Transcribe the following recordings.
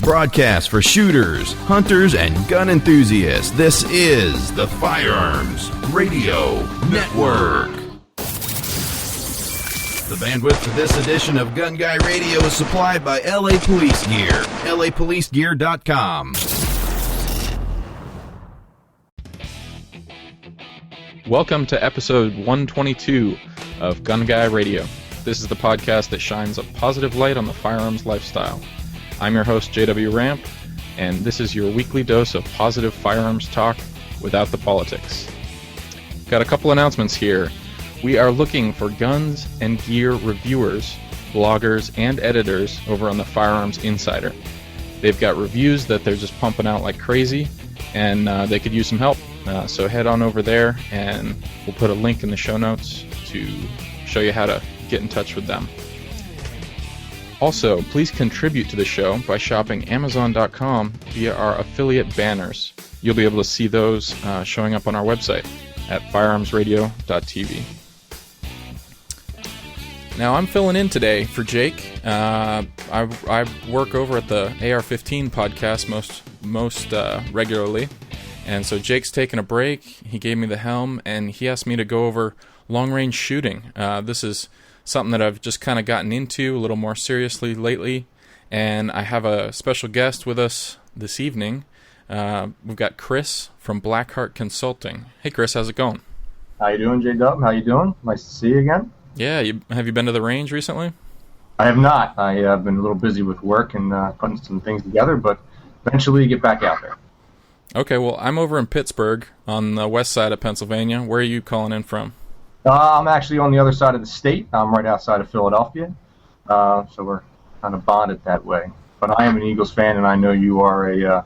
Broadcast for shooters, hunters, and gun enthusiasts. This is the Firearms Radio Network. The bandwidth for this edition of Gun Guy Radio is supplied by LA Police Gear, lapolicegear.com. Welcome to episode 122 of Gun Guy Radio. This is the podcast that shines a positive light on the firearms lifestyle. I'm your host, JW Ramp, and this is your weekly dose of positive firearms talk without the politics. Got a couple announcements here. We are looking for guns and gear reviewers, bloggers, and editors over on the Firearms Insider. They've got reviews that they're just pumping out like crazy, and they could use some help. So head on over there, and we'll put a link in the show notes to show you how to get in touch with them. Also, please contribute to the show by shopping Amazon.com via our affiliate banners. You'll be able to see those showing up on our website at firearmsradio.tv. Now, I'm filling in today for Jake. I work over at the AR-15 podcast most regularly, and so Jake's taking a break. He gave me the helm, and he asked me to go over long-range shooting. This is something that I've just kind of gotten into a little more seriously lately, and I have a special guest with us this evening. We've got Chris from Blackheart Consulting. Hey, Chris, how's it going? How you doing, J-Dub? How you doing? Nice to see you again. Yeah, have you been to the range recently? I have not. I have been a little busy with work and putting some things together, but eventually get back out there. Okay, well, I'm over in Pittsburgh on the west side of Pennsylvania. Where are you calling in from? I'm actually on the other side of the state. I'm right outside of Philadelphia, so we're kind of bonded that way. But I am an Eagles fan, and I know you are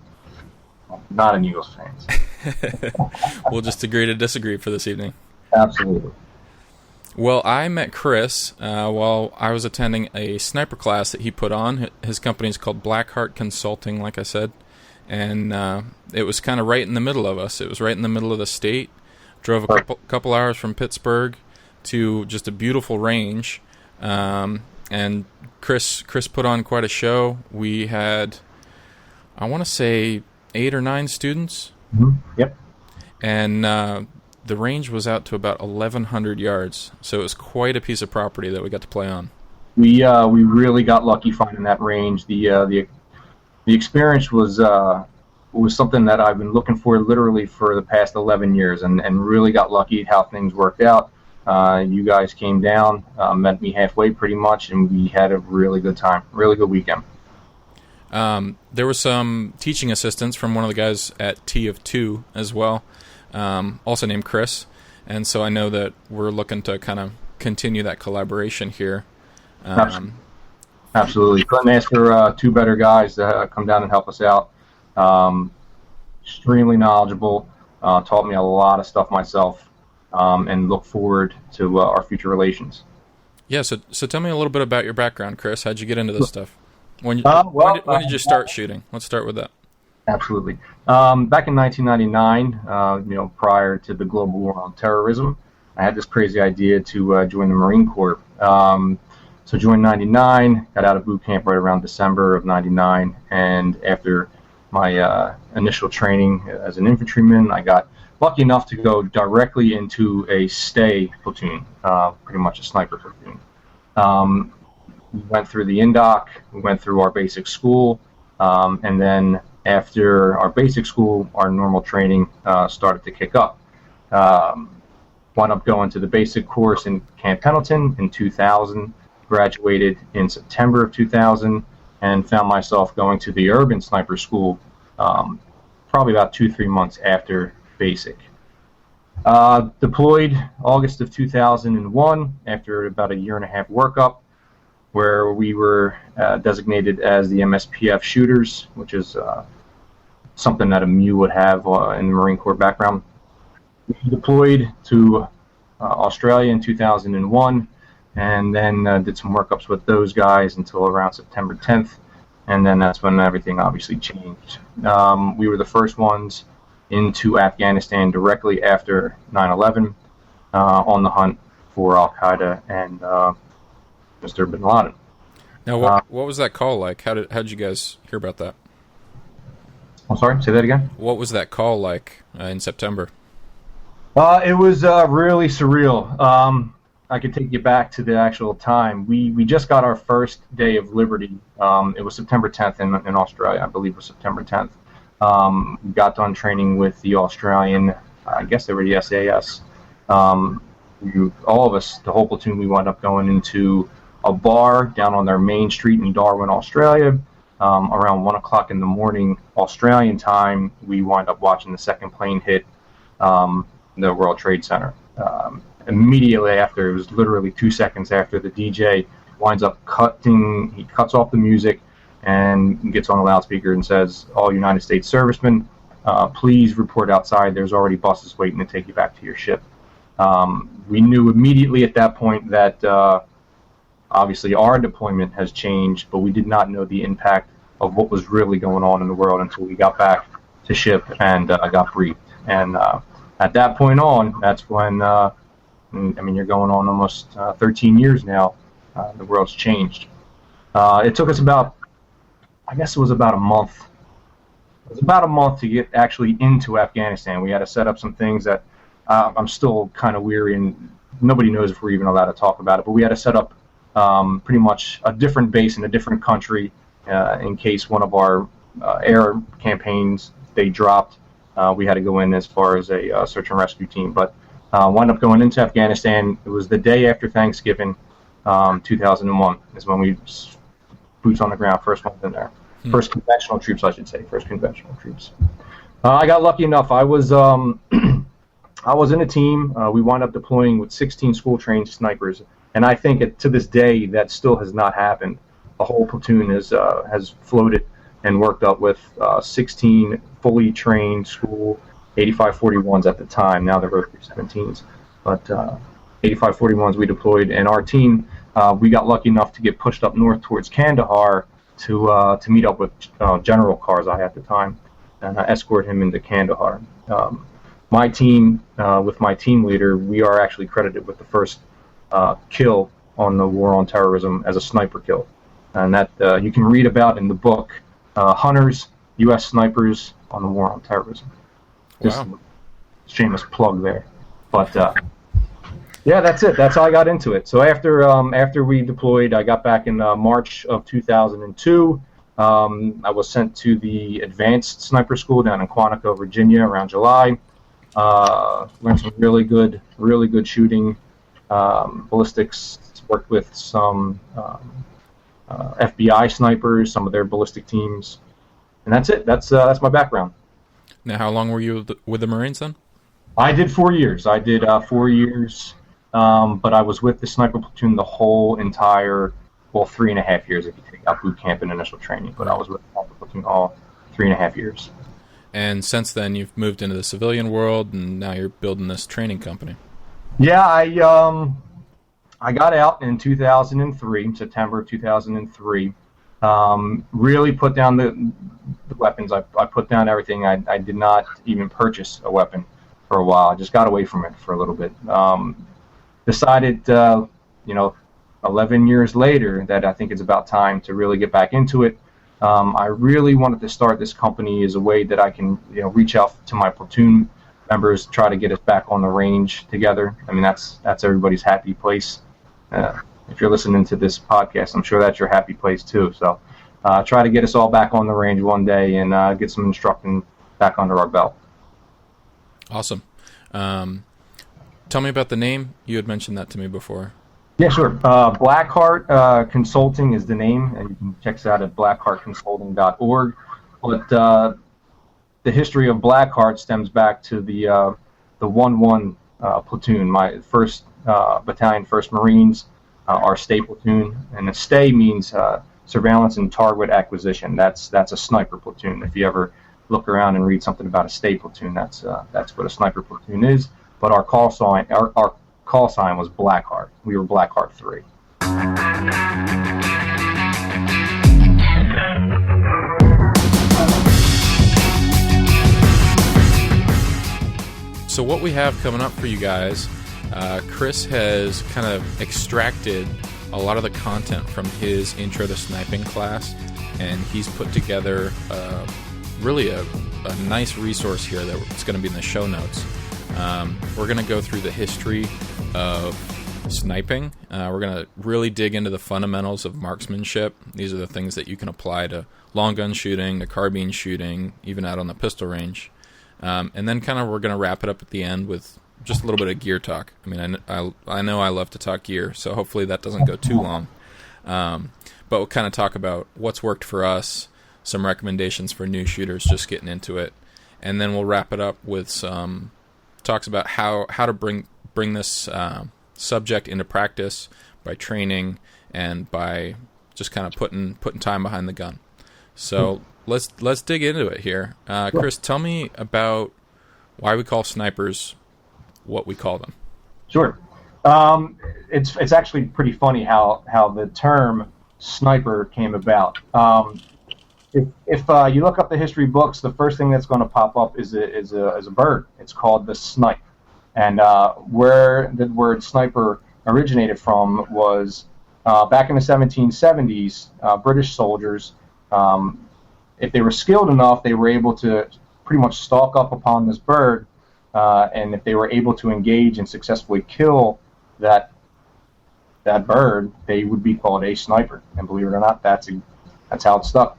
not an Eagles fan. We'll just agree to disagree for this evening. Absolutely. Well, I met Chris while I was attending a sniper class that he put on. His company is called Blackheart Consulting, like I said, and it was kind of right in the middle of us. It was right in the middle of the state. Drove a couple hours from Pittsburgh to just a beautiful range, and Chris put on quite a show. We had, I want to say, 8 or 9 students. Mm-hmm. Yep. And the range was out to about 1,100 yards, so it was quite a piece of property that we got to play on. We really got lucky finding that range. The experience was something that I've been looking for literally for the past 11 years, and really got lucky at how things worked out. You guys came down, met me halfway pretty much, and we had a really good time, really good weekend. There was some teaching assistants from one of the guys at T of 2 as well, also named Chris, and so I know that we're looking to kind of continue that collaboration here. Absolutely. Couldn't ask for 2 better guys to come down and help us out. Extremely knowledgeable, taught me a lot of stuff myself, and look forward to our future relations. Yeah, so tell me a little bit about your background, Chris. How'd you get into this stuff? When did you start shooting? Let's start with that. Absolutely. Back in 1999, prior to the global war on terrorism, I had this crazy idea to join the Marine Corps. So joined 99, got out of boot camp right around December of 99, and after my initial training as an infantryman, I got lucky enough to go directly into a stay platoon, pretty much a sniper platoon. We went through the INDOC, we went through our basic school, and then after our basic school, our normal training started to kick up. Wound up going to the basic course in Camp Pendleton in 2000, graduated in September of 2000, and found myself going to the urban sniper school probably about 2-3 months after basic. Deployed August of 2001 after about a 1.5-year workup, where we were designated as the MSPF shooters, which is something that a MEU would have in the Marine Corps background. We deployed to Australia in 2001, and then did some workups with those guys until around September 10th, and then that's when everything obviously changed. We were the first ones into Afghanistan directly after 9/11, on the hunt for Al-Qaeda and Mr. bin Laden. Now, what was that call like? How did you guys hear about that? I'm sorry, say that again? What was that call like in September? It was really surreal. I could take you back to the actual time. We just got our first day of liberty. It was September 10th in Australia. I believe it was September 10th. We got done training with the Australian, I guess they were the SAS. All of us, the whole platoon, we wound up going into a bar down on their main street in Darwin, Australia. Around 1 o'clock in the morning, Australian time, we wound up watching the second plane hit the World Trade Center. Immediately after, it was literally 2 seconds after, the DJ winds up he cuts off the music and gets on the loudspeaker and says, "All United States servicemen, please report outside. There's already buses waiting to take you back to your ship." We knew immediately at that point that obviously our deployment has changed, but we did not know the impact of what was really going on in the world until we got back to ship and got briefed. And at that point on, that's when, you're going on almost 13 years now. The world's changed. It took us about a month. It was about a month to get actually into Afghanistan. We had to set up some things that I'm still kind of weary, and nobody knows if we're even allowed to talk about it, but we had to set up pretty much a different base in a different country in case one of our air campaigns, they dropped. We had to go in as far as a search and rescue team, but wound up going into Afghanistan. It was the day after Thanksgiving, 2001 is when we boots on the ground, first ones in there. First conventional troops, I should say, first conventional troops. I got lucky enough. I was I was in a team. We wound up deploying with 16 school-trained snipers, and I think to this day that still has not happened. A whole platoon has floated and worked up with 16 fully trained school 8541s at the time. Now they're both 317s, but 8541s we deployed, and our team we got lucky enough to get pushed up north towards Kandahar to meet up with General Karzai at the time and escort him into Kandahar. My team, with my team leader, we are actually credited with the first kill on the war on terrorism as a sniper kill, and that you can read about in the book Hunters, U.S. Snipers on the War on Terrorism. Just wow. Shameless plug there. But yeah, that's it. That's how I got into it. So after we deployed, I got back in March of 2002. I was sent to the Advanced Sniper School down in Quantico, Virginia, around July. Learned some really good shooting, ballistics. Worked with some FBI snipers, some of their ballistic teams, and that's it. That's my background. Now, how long were you with the Marines then? I did 4 years. I did 4 years, but I was with the sniper platoon the whole entire, 3.5 years if you take out boot camp and initial training. But I was with the sniper platoon all 3.5 years. And since then, you've moved into the civilian world, and now you're building this training company. Yeah, I got out in 2003, September of 2003. Really put down the weapons. I put down everything. I did not even purchase a weapon for a while. I just got away from it for a little bit. Decided, 11 years later that I think it's about time to really get back into it. I really wanted to start this company as a way that I can, reach out to my platoon members, try to get us back on the range together. I mean, that's everybody's happy place. If you're listening to this podcast, I'm sure that's your happy place too. So try to get us all back on the range one day and get some instructing back under our belt. Awesome. Tell me about the name. You had mentioned that to me before. Yeah, sure. Blackheart Consulting is the name, and you can check us out at blackheartconsulting.org. But the history of Blackheart stems back to the 1-1 platoon, my 1st Battalion, 1st Marines, our stay platoon. And a stay means surveillance and target acquisition. That's a sniper platoon. If you ever look around and read something about a stay platoon, that's what a sniper platoon is. But our call sign was Blackheart. We were Blackheart 3. So what we have coming up for you guys, Chris has kind of extracted a lot of the content from his Intro to Sniping class, and he's put together really a a nice resource here that's going to be in the show notes. We're going to go through the history of sniping. We're going to really dig into the fundamentals of marksmanship. These are the things that you can apply to long gun shooting, to carbine shooting, even out on the pistol range. And then kind of we're going to wrap it up at the end with just a little bit of gear talk. I mean, I know I love to talk gear, so hopefully that doesn't go too long. But we'll kind of talk about what's worked for us, some recommendations for new shooters just getting into it, and then we'll wrap it up with some talks about how to bring this subject into practice by training and by just kind of putting time behind the gun. So let's dig into it here. Chris, tell me about why we call snipers what we call them. Sure. It's actually pretty funny how the term sniper came about. If you look up the history books, the first thing that's going to pop up is a bird. It's called the snipe. And where the word sniper originated from was back in the 1770s, British soldiers, if they were skilled enough, they were able to pretty much stalk up upon this bird, and if they were able to engage and successfully kill that bird, they would be called a sniper. And believe it or not, that's how it stuck.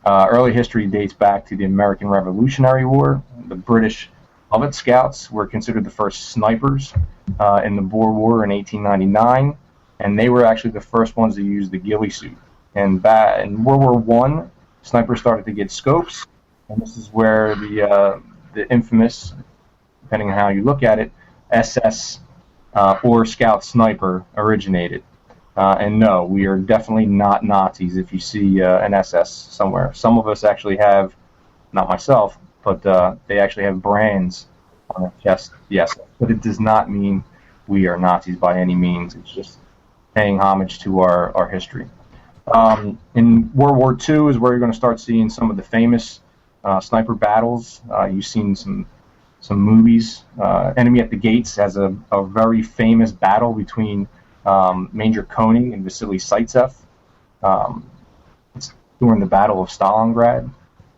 Early history dates back to the American Revolutionary War. The British Lovett Scouts were considered the first snipers in the Boer War in 1899, and they were actually the first ones to use the ghillie suit. And in World War I, snipers started to get scopes, and this is where the infamous, depending on how you look at it, SS or Scout sniper originated. And no, we are definitely not Nazis if you see an SS somewhere. Some of us actually have, not myself, but they actually have brands on their chest, yes. But it does not mean we are Nazis by any means. It's just paying homage to our history. In World War II is where you're going to start seeing some of the famous sniper battles. You've seen some movies. Enemy at the Gates has a very famous battle between Major Koenig and Vasily Zaitsev. It's during the Battle of Stalingrad.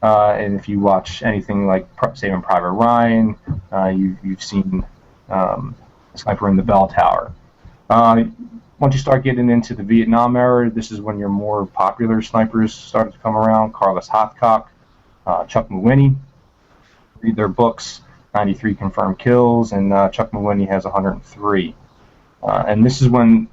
And if you watch anything like Saving Private Ryan, you've seen Sniper in the Bell Tower. Once you start getting into the Vietnam era, this is when your more popular snipers started to come around. Carlos Hathcock, Chuck Mawhinney. Read their books, 93 confirmed kills, and Chuck Mawhinney has 103. And this is when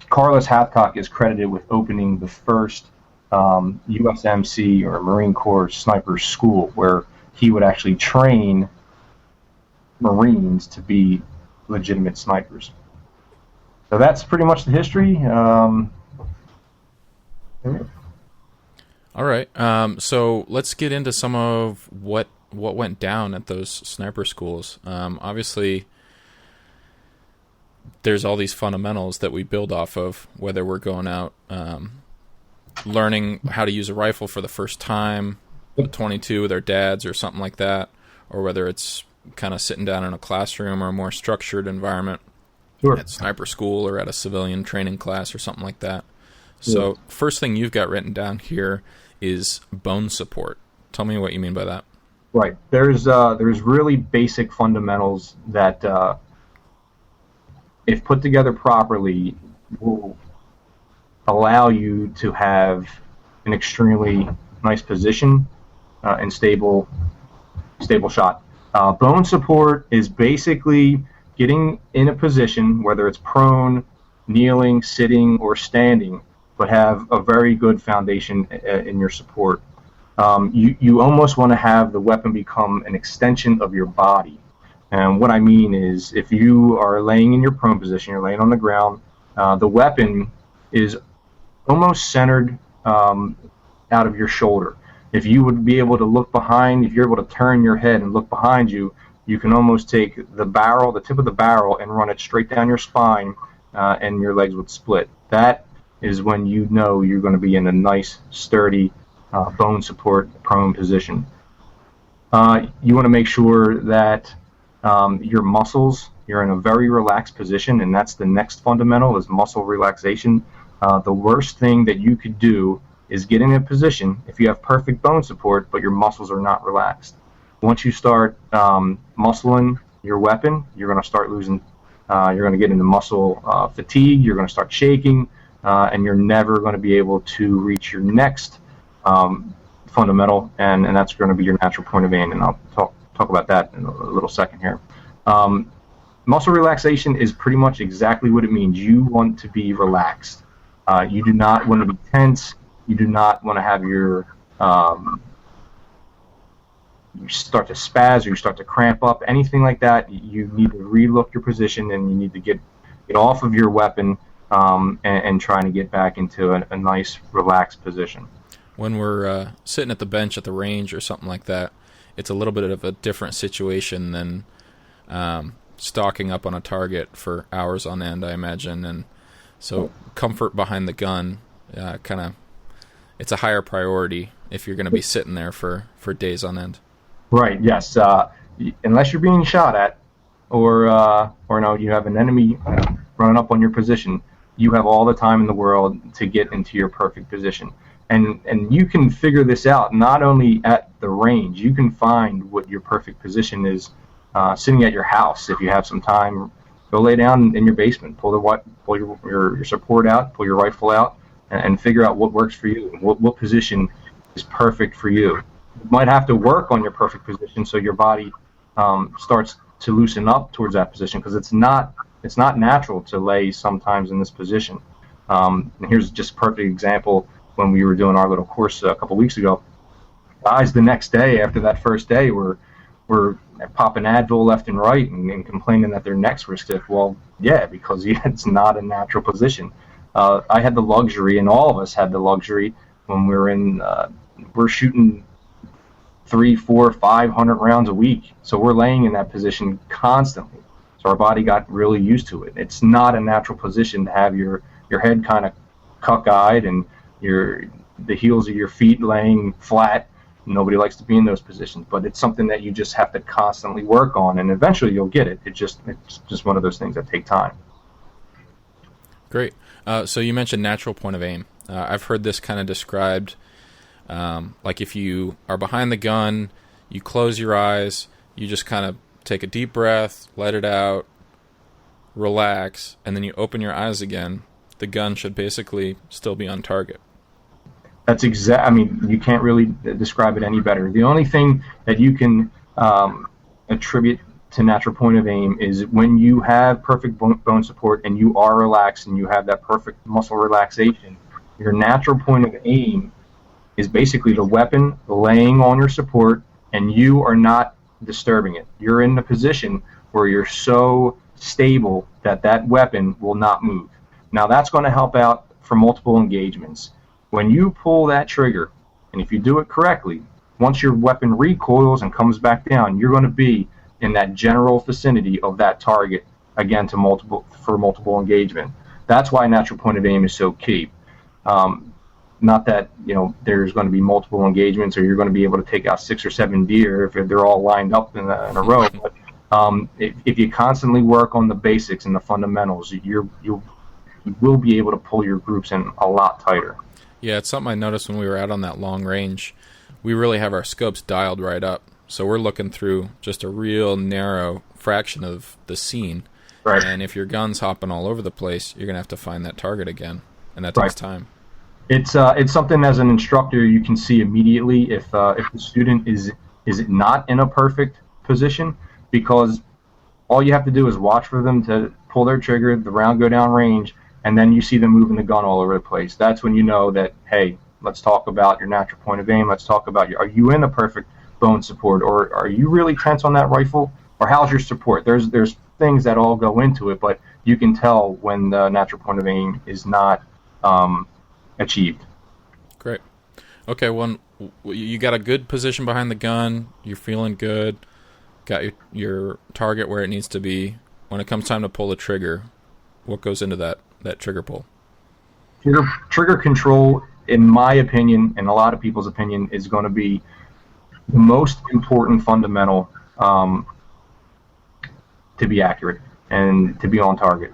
Carlos Hathcock is credited with opening the first USMC or Marine Corps sniper school, where he would actually train Marines to be legitimate snipers. So that's pretty much the history. All right. So let's get into some of what went down at those sniper schools. Obviously, there's all these fundamentals that we build off of, whether we're going out learning how to use a rifle for the first time, a 22 with our dads or something like that, or whether it's kind of sitting down in a classroom or a more structured environment. Sure. At sniper school or at a civilian training class or something like that. So first thing you've got written down here is bone support. Tell me what you mean by that. Right. There's really basic fundamentals that, if put together properly, will allow you to have an extremely nice position and stable shot. Bone support is basically getting in a position, whether it's prone, kneeling, sitting, or standing, but have a very good foundation in your support. You almost want to have the weapon become an extension of your body. And what I mean is, if you are laying in your prone position, you're laying on the ground, the weapon is almost centered out of your shoulder. If you would be able to look behind, if you're able to turn your head and look behind you, you can almost take the tip of the barrel, and run it straight down your spine, and your legs would split. That is when you know you're going to be in a nice, sturdy, bone support prone position. You want to make sure that your muscles, you're in a very relaxed position, and that's the next fundamental, is muscle relaxation. The worst thing that you could do is get in a position, if you have perfect bone support, but your muscles are not relaxed. Once you start muscling your weapon, you're going to start losing. You're going to get into muscle fatigue. You're going to start shaking, and you're never going to be able to reach your next fundamental, and that's going to be your natural point of aim. And I'll talk about that in a little second here. Muscle relaxation is pretty much exactly what it means. You want to be relaxed. You do not want to be tense. You do not want to have your you start to spaz or you start to cramp up, anything like that. You need to relook your position, and you need to get off of your weapon and trying to get back into a nice, relaxed position. When we're sitting at the bench at the range or something like that, it's a little bit of a different situation than stalking up on a target for hours on end, I imagine. And so comfort behind the gun, it's a higher priority if you're going to be sitting there for days on end. Right. Yes. Unless you're being shot at, or no, you have an enemy running up on your position, you have all the time in the world to get into your perfect position. And you can figure this out not only at the range. You can find what your perfect position is sitting at your house. If you have some time, go lay down in your basement, pull your support out, pull your rifle out, and figure out what works for you. What position is perfect for you. You might have to work on your perfect position so your body starts to loosen up towards that position, because it's not natural to lay sometimes in this position. And here's just a perfect example. When we were doing our little course a couple weeks ago, guys the next day after that first day were popping Advil left and right and complaining that their necks were stiff. Well, yeah, because it's not a natural position. I had the luxury, and all of us had the luxury, when we're shooting 300, 400, 500 rounds a week. So we're laying in that position constantly. So our body got really used to it. It's not a natural position to have your head kind of cockeyed and the heels of your feet laying flat. Nobody likes to be in those positions, but it's something that you just have to constantly work on, and eventually you'll get it. It's just one of those things that take time. Great. So you mentioned natural point of aim. I've heard this kind of described like if you are behind the gun, you close your eyes, you just kind of take a deep breath, let it out, relax, and then you open your eyes again. The gun should basically still be on target. That's I mean, you can't really describe it any better. The only thing that you can attribute to natural point of aim is when you have perfect bone support and you are relaxed and you have that perfect muscle relaxation, your natural point of aim is basically the weapon laying on your support, and you are not disturbing it. You're in the position where you're so stable that weapon will not move. Now, that's going to help out for multiple engagements. When you pull that trigger, and if you do it correctly, once your weapon recoils and comes back down, you're going to be in that general vicinity of that target, again, for multiple engagement. That's why natural point of aim is so key. Not that there's going to be multiple engagements or you're going to be able to take out 6 or 7 deer if they're all lined up in a row. But if you constantly work on the basics and the fundamentals, you will be able to pull your groups in a lot tighter. Yeah, it's something I noticed when we were out on that long range. We really have our scopes dialed right up. So we're looking through just a real narrow fraction of the scene. Right. And if your gun's hopping all over the place, you're going to have to find that target again. And that takes time. It's something as an instructor you can see immediately if the student is not in a perfect position, because all you have to do is watch for them to pull their trigger, the round go down range, and then you see them moving the gun all over the place. That's when you know that, hey, let's talk about your natural point of aim. Let's talk about are you in a perfect bone support, or are you really tense on that rifle, or how's your support? There's things that all go into it, but you can tell when the natural point of aim is not achieved. Great. Okay, well, you got a good position behind the gun. You're feeling good. Got your target where it needs to be. When it comes time to pull the trigger, what goes into that trigger pull? Trigger control, in my opinion, and a lot of people's opinion, is going to be the most important fundamental to be accurate and to be on target.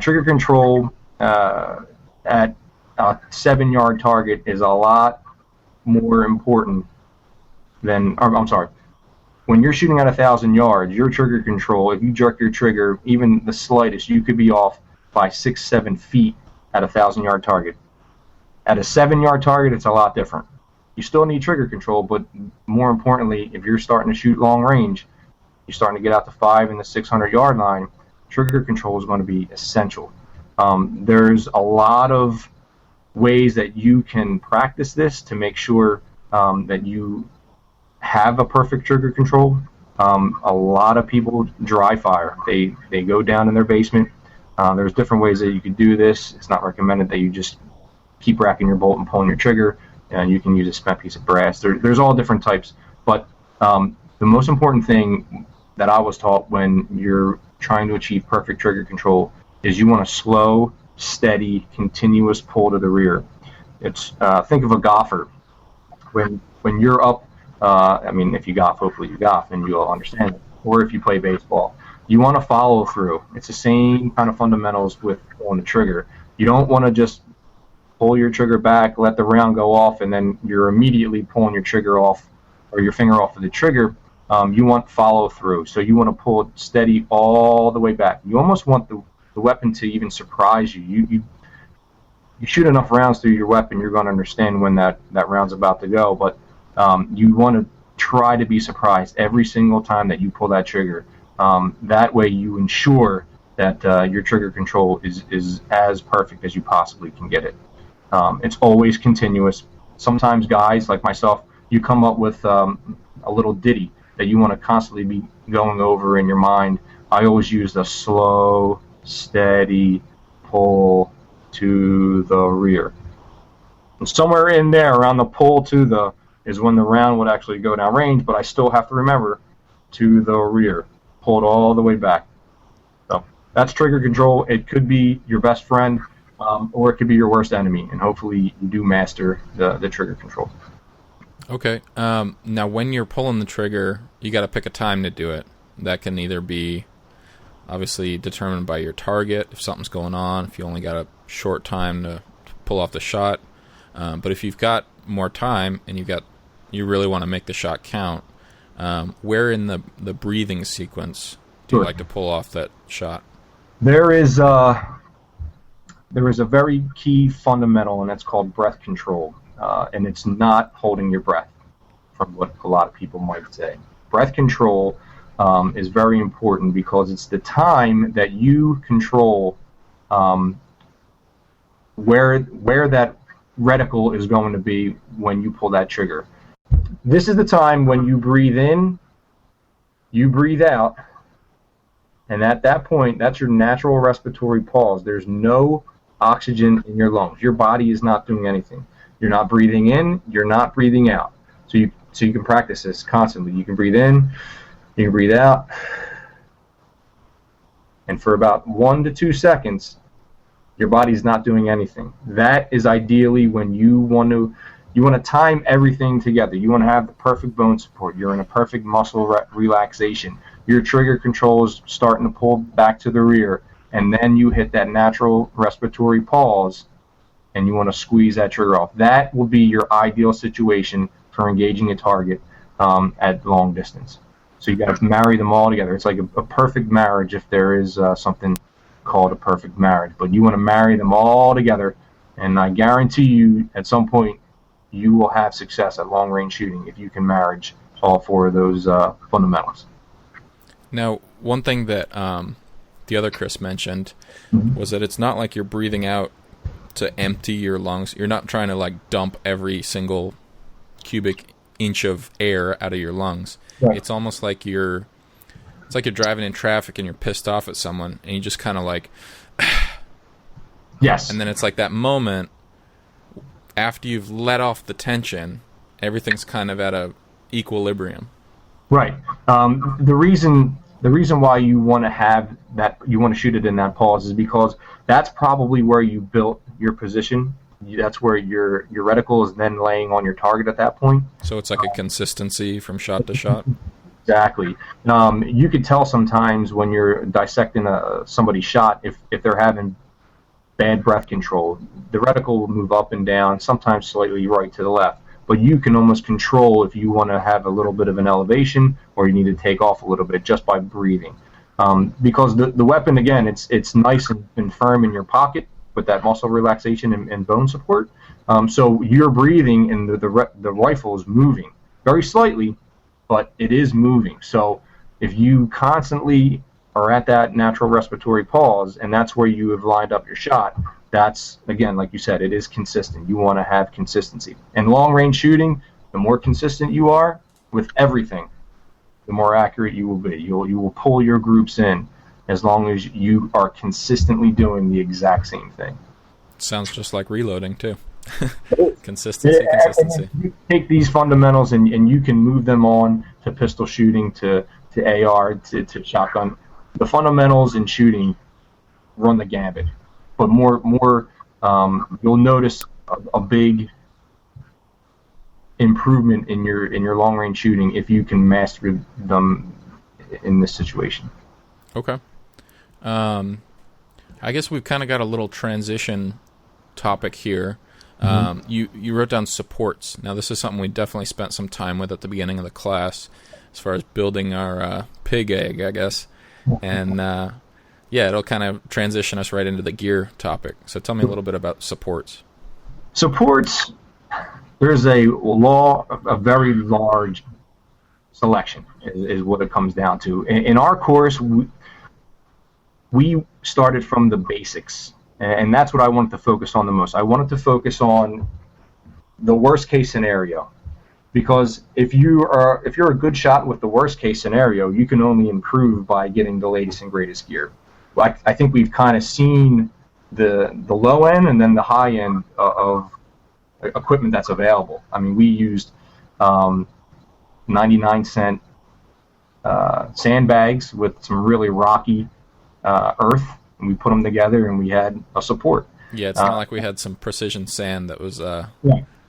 Trigger control at a 7-yard target is a lot more important than, I'm sorry, when you're shooting at 1,000 yards, your trigger control, if you jerk your trigger even the slightest, you could be off by 6-7 feet at a 1,000-yard target. At a 7-yard target, it's a lot different. You still need trigger control, but more importantly, if you're starting to shoot long range, you're starting to get out to 5 and the 600-yard line, trigger control is going to be essential. There's a lot of ways that you can practice this to make sure that you have a perfect trigger control. A lot of people dry fire. They go down in their basement. There's different ways that you could do this. It's not recommended that you just keep racking your bolt and pulling your trigger, and you can use a spent piece of brass. There's all different types, but the most important thing that I was taught when you're trying to achieve perfect trigger control is you want a slow, steady, continuous pull to the rear. It's think of a golfer. When you're up, if you golf, hopefully you golf and you'll understand it. Or if you play baseball, you want to follow through. It's the same kind of fundamentals with pulling the trigger. You don't want to just pull your trigger back, let the round go off, and then you're immediately pulling your trigger off or your finger off of the trigger. You want follow through. So you want to pull it steady all the way back. You almost want the weapon to even surprise you. You shoot enough rounds through your weapon, you're going to understand when that round's about to go. But you want to try to be surprised every single time that you pull that trigger. That way you ensure that your trigger control is as perfect as you possibly can get it. It's always continuous. Sometimes guys like myself, you come up with a little ditty that you want to constantly be going over in your mind. I always use the slow, steady pull to the rear. And somewhere in there around the pull to the is when the round would actually go down range, but I still have to remember to the rear. Pull it all the way back. So that's trigger control. It could be your best friend, or it could be your worst enemy, and hopefully you do master the trigger control. Okay. Now, when you're pulling the trigger, you got to pick a time to do it. That can either be obviously determined by your target, if something's going on, if you only got a short time to pull off the shot. But if you've got more time and you really want to make the shot count, where in the breathing sequence do you like to pull off that shot? There is a very key fundamental, and that's called breath control. And it's not holding your breath, from what a lot of people might say. Breath control is very important because it's the time that you control where that reticle is going to be when you pull that trigger. This is the time when you breathe in, you breathe out, and at that point, that's your natural respiratory pause. There's no oxygen in your lungs. Your body is not doing anything. You're not breathing in, you're not breathing out. So you can practice this constantly. You can breathe in, you can breathe out, and for about 1 to 2 seconds, your body's not doing anything. That is ideally when you want to time everything together. You want to have the perfect bone support. You're in a perfect muscle relaxation. Your trigger control is starting to pull back to the rear, and then you hit that natural respiratory pause, and you want to squeeze that trigger off. That will be your ideal situation for engaging a target at long distance. So you got to marry them all together. It's like a perfect marriage, if there is something called a perfect marriage. But you want to marry them all together, and I guarantee you at some point you will have success at long-range shooting if you can marriage all four of those fundamentals. Now, one thing that the other Chris mentioned was that it's not like you're breathing out to empty your lungs. You're not trying to like dump every single cubic inch of air out of your lungs. Right. It's almost like you're driving in traffic and you're pissed off at someone and you just kind of like yes. And then it's like that moment after you've let off the tension, everything's kind of at a equilibrium. Right. The reason why you want to have that, you want to shoot it in that pause, is because that's probably where you built your position. That's where your reticle is then laying on your target at that point. So it's like a consistency from shot to shot. Exactly. You could tell sometimes when you're dissecting somebody's shot if they're having bad breath control. The reticle will move up and down, sometimes slightly right to the left. but you can almost control if you want to have a little bit of an elevation or you need to take off a little bit just by breathing. Because the weapon, again, it's nice and firm in your pocket with that muscle relaxation and bone support. So you're breathing and the rifle is moving very slightly, but it is moving. So if you constantly are at that natural respiratory pause and that's where you have lined up your shot, that's, again, like you said, it is consistent. You want to have consistency. And long-range shooting, the more consistent you are with everything, the more accurate you will be. You will pull your groups in as long as you are consistently doing the exact same thing. Sounds just like reloading, too. Consistency. And you take these fundamentals and you can move them on to pistol shooting, to AR, to shotgun. The fundamentals in shooting run the gambit. But more, you'll notice a big improvement in your long range shooting if you can master them in this situation. Okay. I guess we've kind of got a little transition topic here. You wrote down supports. Now this is something we definitely spent some time with at the beginning of the class, as far as building our pig egg, I guess, and. Yeah, it'll kind of transition us right into the gear topic. So tell me a little bit about supports. Supports, there's a very large selection is what it comes down to. In our course, we started from the basics, and that's what I wanted to focus on the most. I wanted to focus on the worst case scenario, because if you're a good shot with the worst case scenario, you can only improve by getting the latest and greatest gear. I think we've kind of seen the low end and then the high end of equipment that's available. I mean, we used 99-cent sandbags with some really rocky earth, and we put them together and we had a support. Yeah, it's not like we had some precision sand that was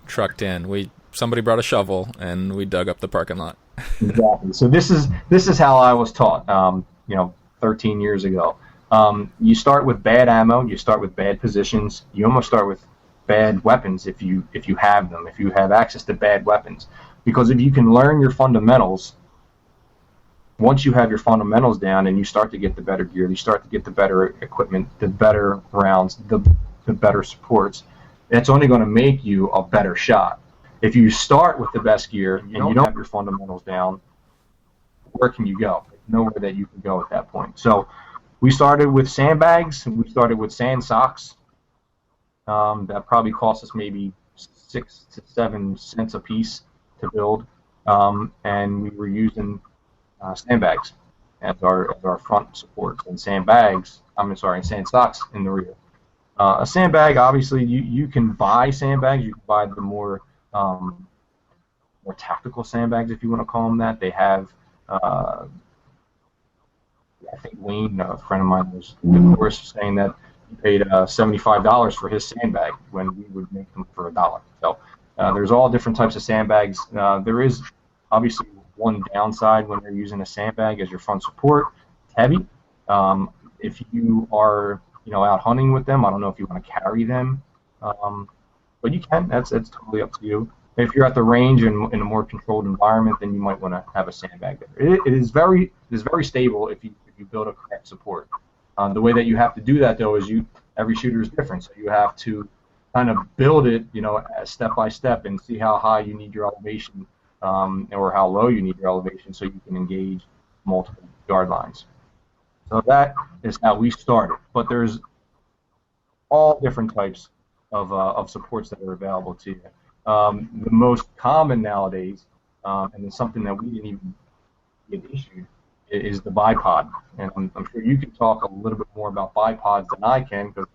trucked in. Somebody brought a shovel and we dug up the parking lot. Exactly. So this is how I was taught. 13 years ago. You start with bad ammo. You start with bad positions. You almost start with bad weapons if you have them. If you have access to bad weapons, because if you can learn your fundamentals, once you have your fundamentals down and you start to get the better gear, you start to get the better equipment, the better rounds, the better supports. That's only going to make you a better shot. If you start with the best gear and you don't have your fundamentals down, where can you go? There's nowhere that you can go at that point. So we started with sandbags. We started with sand socks. That probably cost us maybe 6 to 7 cents a piece to build, and we were using sandbags as our front supports, and sand socks in the rear. A sandbag, obviously, you can buy sandbags. You can buy the more tactical sandbags, if you want to call them that. They have. I think Wayne, a friend of mine, was in the course saying that he paid $75 for his sandbag when we would make them for $1. So there's all different types of sandbags. There is obviously one downside when you're using a sandbag as your front support. It's heavy. If you are out hunting with them, I don't know if you want to carry them, but you can. That's totally up to you. If you're at the range in a more controlled environment, then you might want to have a sandbag there. It is very stable if you build a correct support. The way that you have to do that, though, is every shooter is different, so you have to kind of build it, step by step, and see how high you need your elevation, or how low you need your elevation, so you can engage multiple yard lines. So that is how we started. But there's all different types of supports that are available to you. The most common nowadays, and it's something that we didn't even get issued, is the bipod. And I'm sure you can talk a little bit more about bipods than I can, because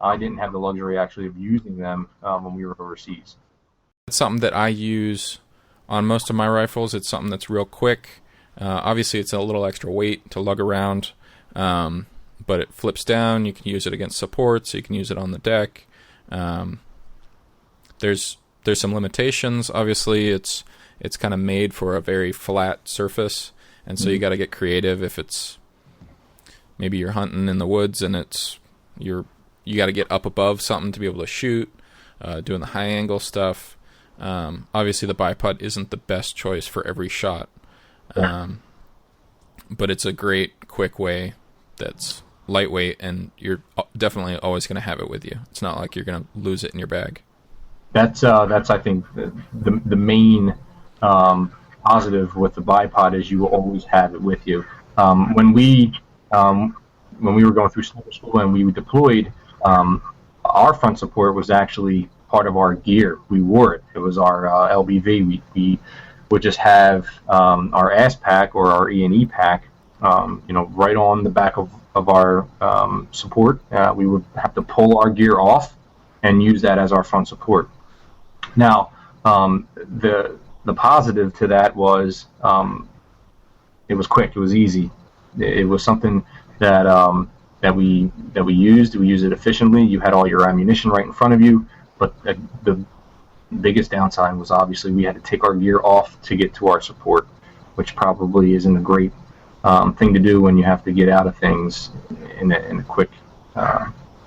I didn't have the luxury actually of using them when we were overseas. It's something that I use on most of my rifles. It's something that's real quick. Obviously, it's a little extra weight to lug around, but it flips down. You can use it against supports. You can use it on the deck. There's some limitations. Obviously, it's kind of made for a very flat surface, and so you got to get creative. If it's maybe you're hunting in the woods and you got to get up above something to be able to shoot, doing the high angle stuff. Obviously, the bipod isn't the best choice for every shot, but it's a great, quick way that's lightweight, and you're definitely always going to have it with you. It's not like you're going to lose it in your bag. That's I think the main positive with the bipod is you will always have it with you. When we were going through sniper school and we deployed, our front support was actually part of our gear. We wore it. It was our LBV. We would just have our ass pack or our E&E pack, right on the back of our support. We would have to pull our gear off and use that as our front support. Now, the positive to that was it was quick. It was easy. It was something that we used. We used it efficiently. You had all your ammunition right in front of you. But the biggest downside was obviously we had to take our gear off to get to our support, which probably isn't a great thing to do when you have to get out of things in a quick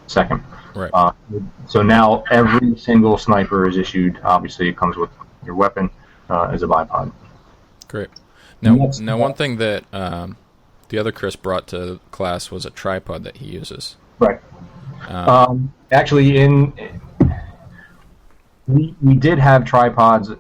second. Right. So now every single sniper is issued. Obviously, it comes with your weapon as a bipod. Great. Now one thing that the other Chris brought to class was a tripod that he uses. Right. Actually, we did have tripods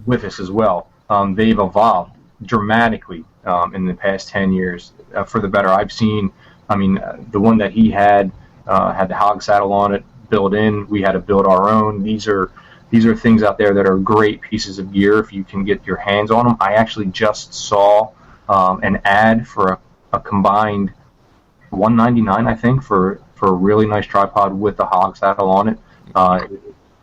with us as well. They've evolved dramatically in the past 10 years for the better. I've seen, the one that he had the hog saddle on it built in. We had to build our own. These are things out there that are great pieces of gear if you can get your hands on them. I actually just saw an ad for a combined $199, I think, for a really nice tripod with the hog saddle on it.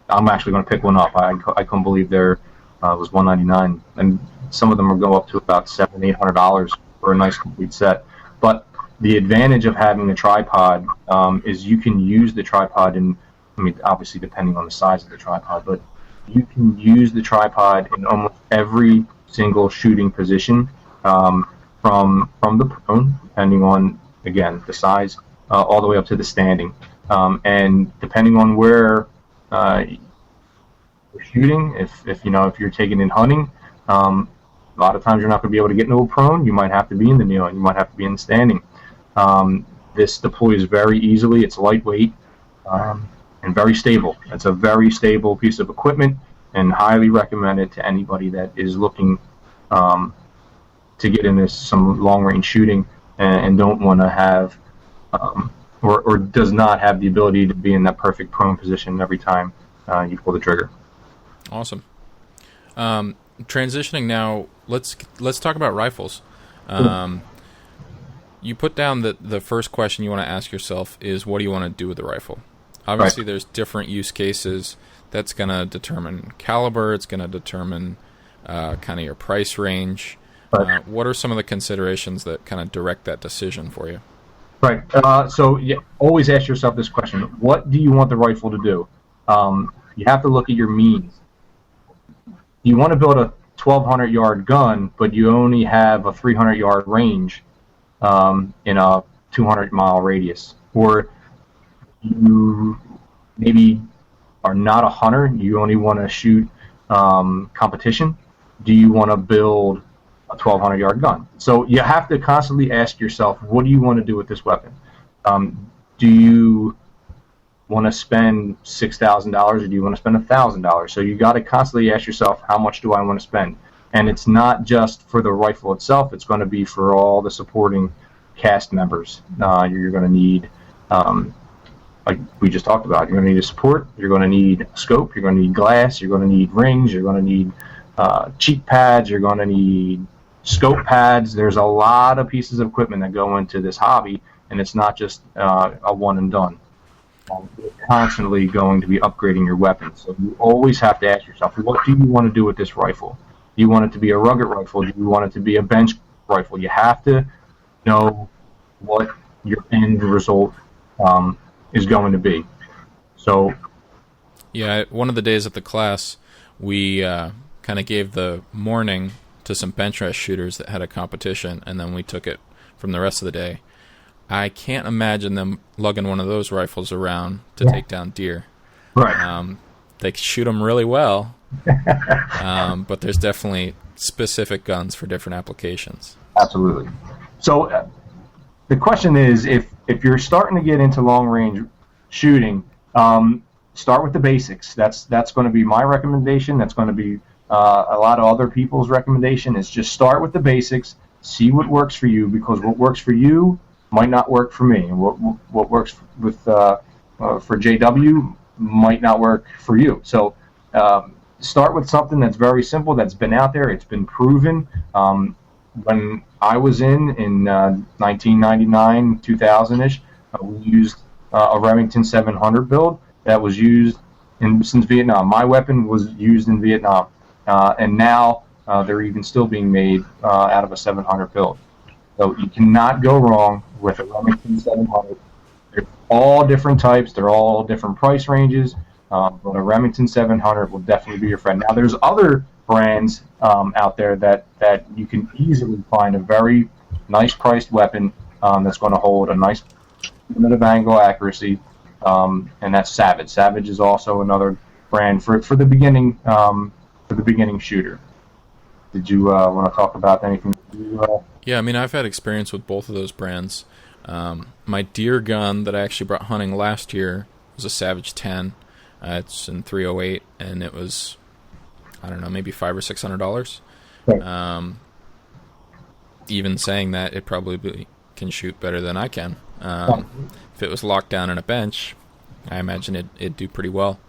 I'm actually going to pick one up. I couldn't believe there was $199, and some of them will go up to about $700-800 for a nice complete set. But the advantage of having a tripod is you can use the tripod in, obviously depending on the size of the tripod, but you can use the tripod in almost every single shooting position from the prone, depending on, again, the size, all the way up to the standing. And depending on where you're shooting, if you're taking in hunting, a lot of times you're not going to be able to get into a prone. You might have to be in the kneeling. You might have to be in the standing. This deploys very easily. It's lightweight and very stable. It's a very stable piece of equipment, and highly recommend it to anybody that is looking to get into some long-range shooting and don't want to have or does not have the ability to be in that perfect prone position every time you pull the trigger. Awesome. Transitioning now, let's talk about rifles. You put down that the first question you want to ask yourself is, what do you want to do with the rifle? Obviously, Right. There's different use cases. That's going to determine caliber. It's going to determine kind of your price range. Right. What are some of the considerations that kind of direct that decision for you? Right. So you always ask yourself this question: what do you want the rifle to do? You have to look at your means. You want to build a 1,200-yard gun, but you only have a 300-yard range in a 200-mile radius, or you maybe are not a hunter. You only want to shoot competition. Do you want to build a 1,200-yard gun? So you have to constantly ask yourself, what do you want to do with this weapon? Do you want to spend $6,000 or do you want to spend $1,000? So you got to constantly ask yourself, how much do I want to spend? And it's not just for the rifle itself. It's going to be for all the supporting cast members. You're going to need, like we just talked about, you're going to need a support. You're going to need a scope. You're going to need glass. You're going to need rings. You're going to need cheek pads. You're going to need scope pads. There's a lot of pieces of equipment that go into this hobby, and it's not just a one and done. You're constantly going to be upgrading your weapons. So you always have to ask yourself, what do you want to do with this rifle? Do you want it to be a rugged rifle? Do you want it to be a bench rifle? You have to know what your end result is going to be. So, yeah, one of the days at the class, we kind of gave the morning to some bench rest shooters that had a competition, and then we took it from the rest of the day. I can't imagine them lugging one of those rifles around to take down deer. right. They shoot them really well, But there's definitely specific guns for different applications. Absolutely. So the question is, if you're starting to get into long range shooting, start with the basics. That's going to be my recommendation. That's going to be a lot of other people's recommendation. Is just start with the basics, see what works for you, because what works for you might not work for me, and what works with for JW might not work for you. So start with something that's very simple, that's been out there, it's been proven. When I was in 1999, 2000-ish, we used a Remington 700 build that was used since Vietnam. My weapon was used in Vietnam, and now they're even still being made out of a 700 build. So you cannot go wrong with a Remington 700. They're all different types. They're all different price ranges. But a Remington 700 will definitely be your friend. Now, there's other brands out there that you can easily find a very nice priced weapon that's going to hold a nice minute of angle accuracy, and that's Savage. Savage is also another brand for the beginning shooter. Did you want to talk about anything? Yeah, I mean, I've had experience with both of those brands. My deer gun that I actually brought hunting last year was a Savage 10. It's in 308, and it was, I don't know, maybe $500 or $600. Right. Even saying that, it probably can shoot better than I can. If it was locked down in a bench, I imagine it'd do pretty well.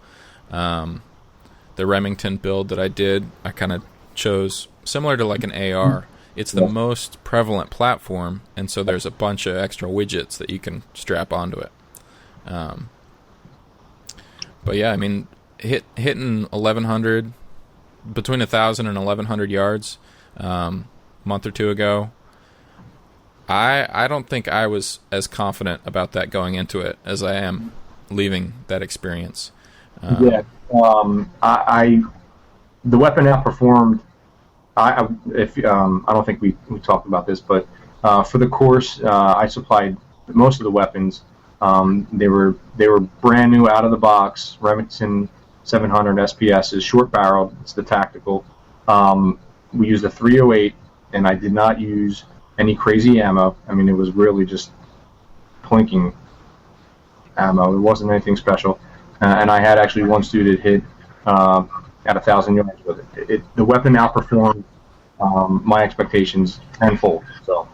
The Remington build that I did, I kind of chose similar to like an AR. It's the most prevalent platform, and so there's a bunch of extra widgets that you can strap onto it. But yeah, I mean, hitting 1,100, between 1,000 and 1,100 yards a month or two ago, I don't think I was as confident about that going into it as I am leaving that experience. The weapon outperformed. I don't think we talked about this, but for the course, I supplied most of the weapons. They were brand new out of the box. Remington 700 SPS is short barreled. It's the tactical. We used a 308, and I did not use any crazy ammo. I mean, it was really just plinking ammo. It wasn't anything special. And I had actually one student hit at 1,000 yards with it. The weapon outperformed my expectations tenfold. So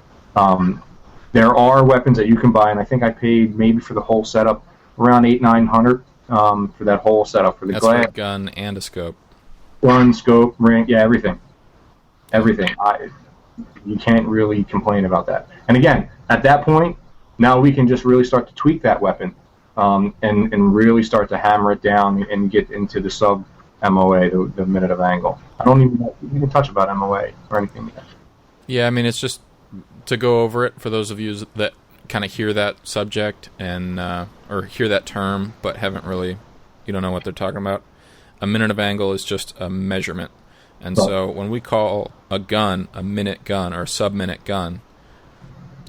there are weapons that you can buy, and I think I paid maybe for the whole setup around $800-900 for that whole setup for the That's glass. for a gun and a scope. Gun, scope, ring, yeah, everything. You can't really complain about that. And again, at that point, now we can just really start to tweak that weapon and really start to hammer it down and get into the sub MOA, the minute of angle. I don't even touch about MOA or anything yet. Yeah, I mean, it's just to go over it for those of you that kind of hear that subject and or hear that term but haven't really, you don't know what they're talking about. A minute of angle is just a measurement. And so when we call a gun a minute gun or a sub-minute gun,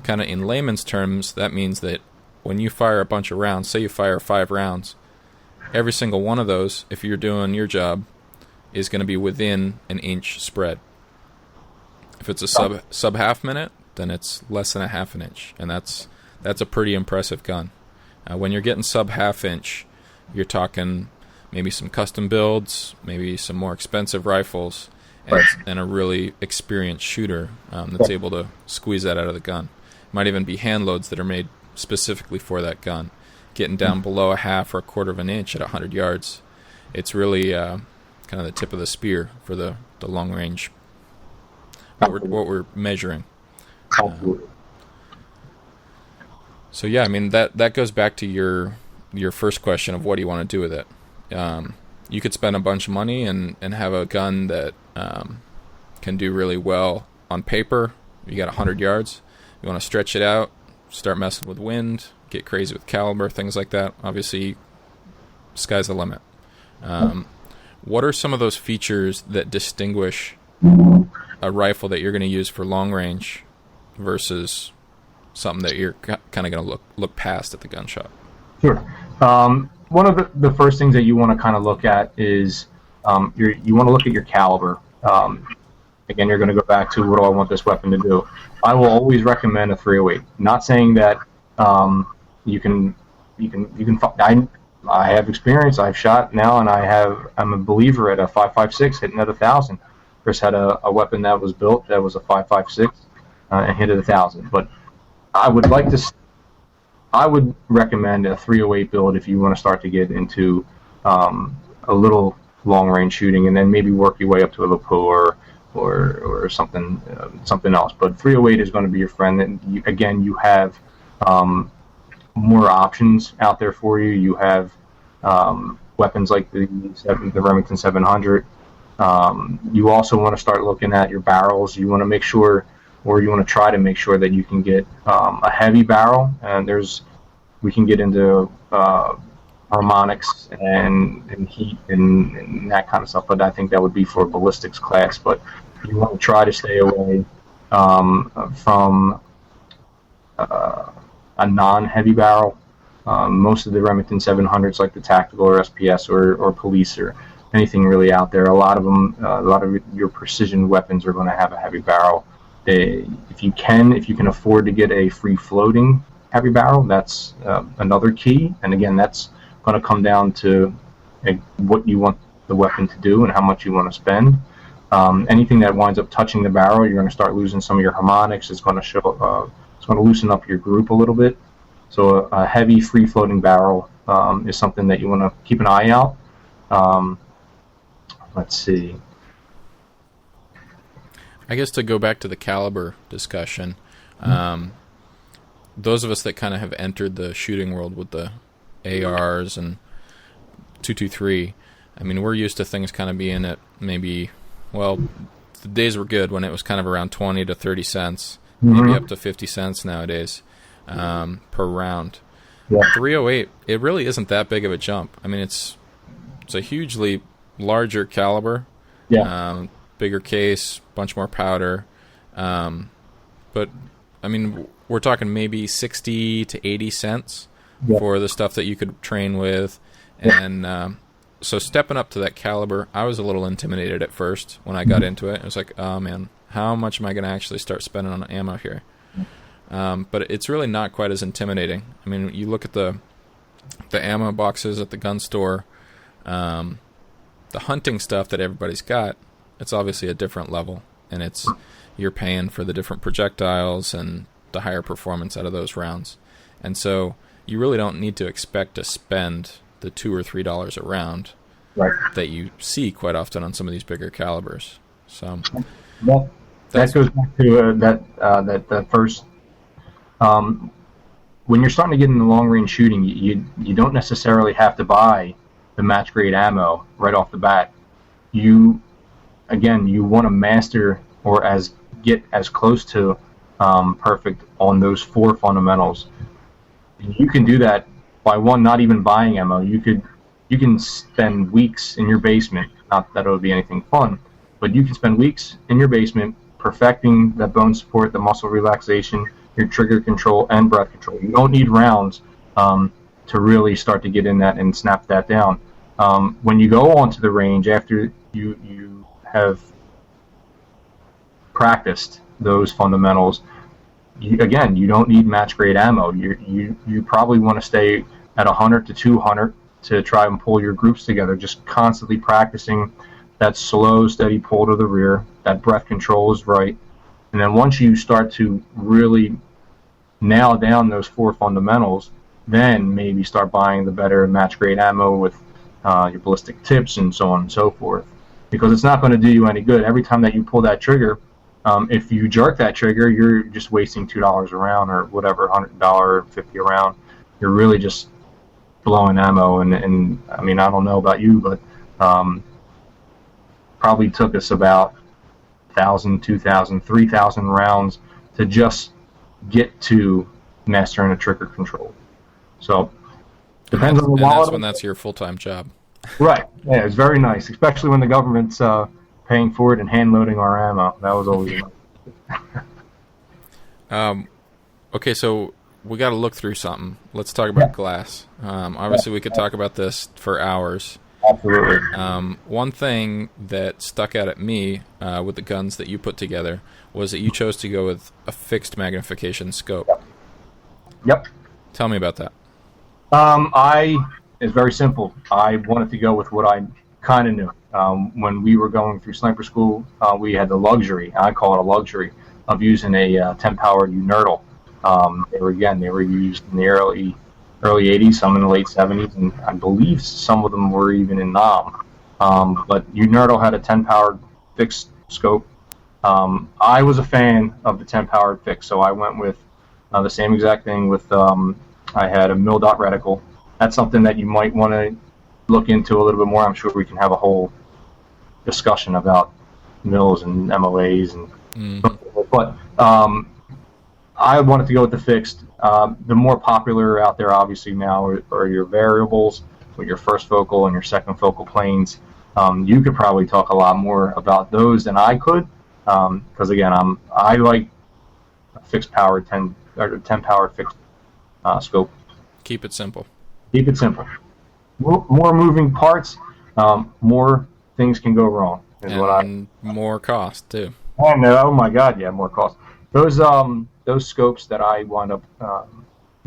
kind of in layman's terms, that means that when you fire a bunch of rounds, say you fire 5 rounds, every single one of those, if you're doing your job, is going to be within an inch spread. If it's a sub half minute, then it's less than a half an inch, and that's a pretty impressive gun. When you're getting sub half inch, you're talking maybe some custom builds, maybe some more expensive rifles, and a really experienced shooter that's able to squeeze that out of the gun. Might even be hand loads that are made specifically for that gun. Getting down below a half or a quarter of an inch at 100 yards, it's really kind of the tip of the spear for the long range, what we're measuring. So yeah, I mean that goes back to your first question of what do you want to do with it. You could spend a bunch of money and have a gun that can do really well on paper. You got 100 yards. You want to stretch it out, start messing with wind, get crazy with caliber, things like that. Obviously, sky's the limit. What are some of those features that distinguish a rifle that you're going to use for long range versus something that you're kind of going to look past at the gun shop? Sure. One of the first things that you want to kind of look at is you want to look at your caliber. Again, you're going to go back to, what do I want this weapon to do? I will always recommend a 308. Not saying that you can. I have experience. I've shot now, and I'm a believer at a 5.56 hitting at 1,000. Chris had a weapon that was built that was a 5.56 and hit at 1,000. But I would recommend a 308 build if you want to start to get into a little long range shooting, and then maybe work your way up to a lapua or something else. But 308 is going to be your friend. And again, you have more options out there for you. You have weapons like the Remington 700. You also want to start looking at your barrels. You want to make sure, or you want to try to make sure, that you can get a heavy barrel. And we can get into harmonics and heat and that kind of stuff, but I think that would be for ballistics class. But you want to try to stay away from a non-heavy barrel. Most of the Remington 700s, like the tactical or SPS or police or anything really out there, a lot of your precision weapons are going to have a heavy barrel. If you can afford to get a free-floating heavy barrel, that's another key. And again, that's going to come down to what you want the weapon to do and how much you want to spend. Anything that winds up touching the barrel, you're going to start losing some of your harmonics. It's going to loosen up your group a little bit. So a heavy free-floating barrel is something that you want to keep an eye out. Let's see. I guess to go back to the caliber discussion, those of us that kind of have entered the shooting world with the ARs and 223, I mean, we're used to things kind of being at maybe, well, the days were good when it was kind of around 20 to 30 cents, maybe up to 50 cents nowadays per round. Yeah. 308, it really isn't that big of a jump. I mean, it's a hugely larger caliber, bigger case, bunch more powder, but I mean, we're talking maybe 60 to 80 cents for the stuff that you could train with. And so stepping up to that caliber, I was a little intimidated at first when I got into it. I was like, oh man, how much am I going to actually start spending on ammo here? But it's really not quite as intimidating. I mean, you look at the ammo boxes at the gun store, the hunting stuff that everybody's got, it's obviously a different level. And you're paying for the different projectiles and the higher performance out of those rounds. And so you really don't need to expect to spend the $2 or $3 a round that you see quite often on some of these bigger calibers. So that goes back to that first. When you're starting to get into long range shooting, you don't necessarily have to buy the match grade ammo right off the bat. You want to master or get as close to perfect on those 4 fundamentals. You can do that by not even buying ammo. You can spend weeks in your basement. Not that it would be anything fun, but you can spend weeks in your basement perfecting the bone support, the muscle relaxation, your trigger control, and breath control. You don't need rounds to really start to get in that and snap that down. When you go onto the range after you have practiced those fundamentals, you don't need match grade ammo. You probably want to stay at 100 to 200 to try and pull your groups together, just constantly practicing that slow, steady pull to the rear. That breath control is right. And then once you start to really nail down those 4 fundamentals, then maybe start buying the better match grade ammo with your ballistic tips and so on and so forth. Because it's not going to do you any good. Every time that you pull that trigger, if you jerk that trigger, you're just wasting $2 a round or whatever, $100, $50 a round. You're really just blowing ammo. And I mean, I don't know about you, but probably took us about 1,000, 2,000, 3,000 rounds to just get to mastering a trigger control. So depends on the wallet. That's when that's your full-time job. Right. Yeah, it's very nice, especially when the government's paying for it and hand loading our ammo. That was always nice. Okay, so we got to look through something. Let's talk about glass. Obviously, we could talk about this for hours. Absolutely. One thing that stuck out at me with the guns that you put together was that you chose to go with a fixed magnification scope. Yep. Tell me about that. It's very simple. I wanted to go with what I kind of knew. When we were going through sniper school, we had the luxury, I call it a luxury, of using a 10-power Unerdal. They were used in the early 80s, some in the late 70s, and I believe some of them were even in Nam. But Unerdal had a 10-powered fixed scope. I was a fan of the 10-powered fixed, so I went with the same exact thing with, I had a mil-dot reticle. That's something that you might want to look into a little bit more. I'm sure we can have a whole discussion about mils and MOAs and but I wanted to go with the fixed. The more popular out there, obviously, now are your variables with your first focal and your second focal planes. You could probably talk a lot more about those than I could, because again, I like a fixed power 10 power fixed scope. Keep it simple. Keep it simple. More moving parts, more things can go wrong. And more cost too. Oh my God, yeah, more cost. Those scopes that I wound up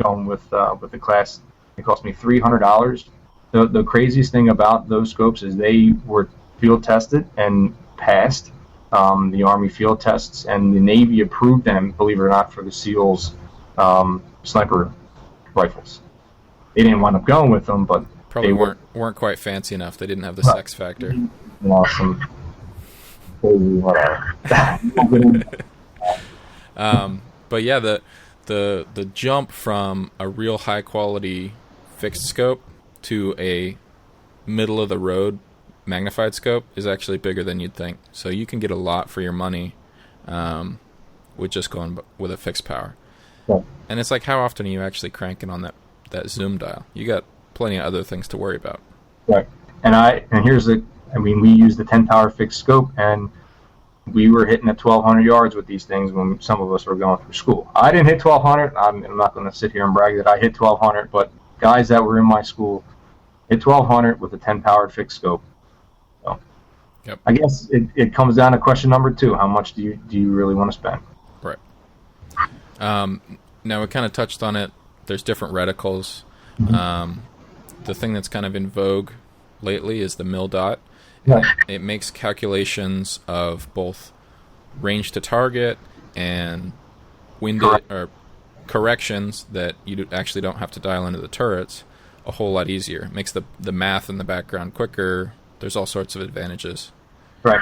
going with the class, it cost me $300. The craziest thing about those scopes is they were field tested and passed the Army field tests, and the Navy approved them, believe it or not, for the SEALs sniper rifles. They didn't wind up going with them, but probably they weren't quite fancy enough. They didn't have the sex factor. Awesome. Whatever. But yeah, the jump from a real high quality fixed scope to a middle of the road magnified scope is actually bigger than you'd think. So you can get a lot for your money with just going with a fixed power. Yeah. And it's like, how often are you actually cranking on that zoom dial? You got plenty of other things to worry about. Right. We used the 10 power fixed scope, and we were hitting at 1,200 yards with these things when some of us were going through school. I didn't hit 1,200. I'm not going to sit here and brag that I hit 1,200, but guys that were in my school hit 1,200 with a 10 powered fixed scope. So, yep. I guess it comes down to question number 2: how much do you really want to spend? Right. Now we kind of touched on it. There's different reticles. Mm-hmm. The thing that's kind of in vogue lately is the mil-dot. Right. It makes calculations of both range to target and windage or corrections that you actually don't have to dial into the turrets a whole lot easier. It makes the math in the background quicker. There's all sorts of advantages. Right.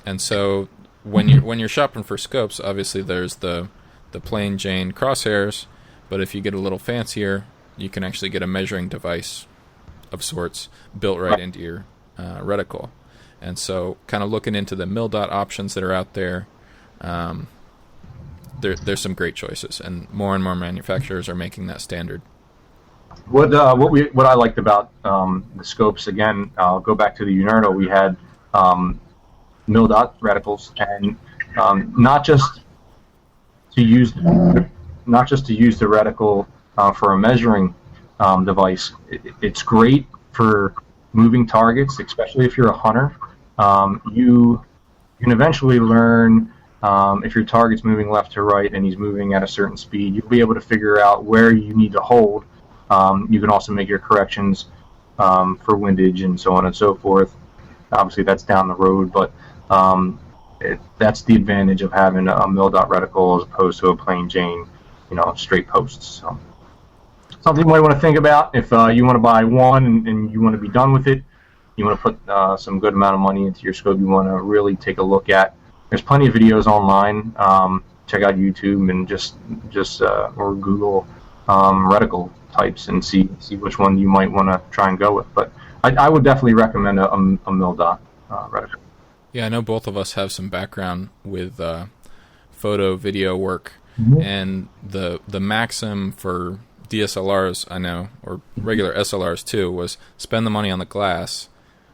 And so when you're shopping for scopes, obviously there's the plain Jane crosshairs, but if you get a little fancier, you can actually get a measuring device of sorts built right into your reticle. And so kind of looking into the mil-dot options that are out there, there's some great choices, and more manufacturers are making that standard. What I liked about the scopes, again, I'll go back to the Unerdal. We had mil-dot reticles, and not just to use the reticle for a measuring device. It's great for moving targets, especially if you're a hunter. You can eventually learn if your target's moving left to right and he's moving at a certain speed. You'll be able to figure out where you need to hold. You can also make your corrections for windage and so on and so forth. Obviously, that's down the road, but that's the advantage of having a mil-dot reticle as opposed to a plain Jane, straight posts. So, something you might want to think about if you want to buy one and you want to be done with it. You want to put some good amount of money into your scope. You want to really take a look at. There's plenty of videos online. Check out YouTube and just or Google reticle types and see which one you might want to try and go with. But I would definitely recommend a mil-dot reticle. Yeah, I know both of us have some background with photo, video work, and the maxim for DSLRs, I know, or regular SLRs too, was spend the money on the glass,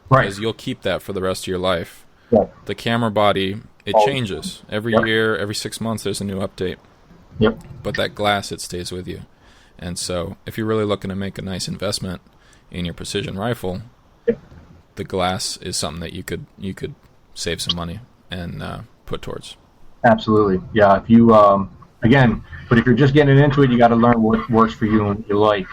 because you'll keep that for the rest of your life. Yeah. The camera body, it changes. Every year, every 6 months, there's a new update. Yep. But that glass, it stays with you. And so if you're really looking to make a nice investment in your precision rifle, the glass is something that you could save some money and put towards. Absolutely, yeah. If you again, but if you're just getting into it, you got to learn what works for you and what you like.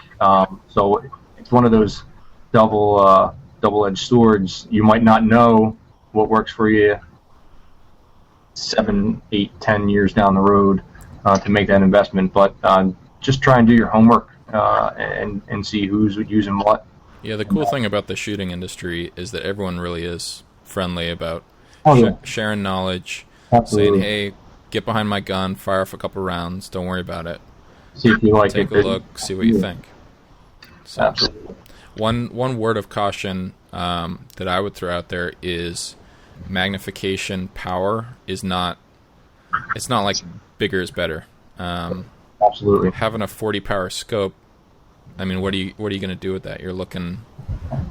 So it's one of those double-edged swords. You might not know what works for you 7, 8, 10 years down the road to make that investment, but just try and do your homework and see who's using what. Yeah, the cool thing about the shooting industry is that everyone really is friendly about sharing knowledge. Absolutely. Saying, hey, get behind my gun, fire off a couple rounds, don't worry about it. See if you like Take it. a look, see what you think. So, absolutely. One word of caution that I would throw out there is magnification power is not, it's not like bigger is better. Absolutely. Having a 40 power scope, I mean, what are you going to do with that? You're looking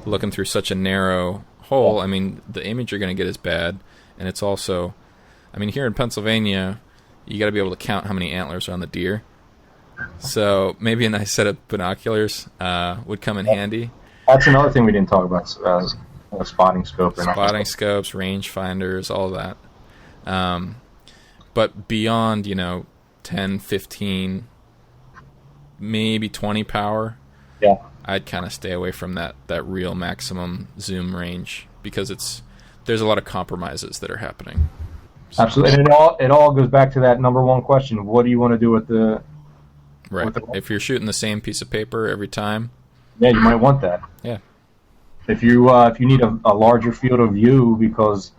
through such a narrow hole. I mean, the image you're going to get is bad, and it's also, I mean, here in Pennsylvania, you got to be able to count how many antlers are on the deer. So maybe a nice set of binoculars would come in handy. That's another thing we didn't talk about, spotting scope. Spotting scopes, range finders, all that. But beyond, 10, 15, maybe 20 power, yeah, I'd kind of stay away from that real maximum zoom range because there's a lot of compromises that are happening. So. Absolutely, and it all goes back to that number one question: what do you want to do with the? Right. If you're shooting the same piece of paper every time, yeah, you might want that. Yeah. If you need a larger field of view because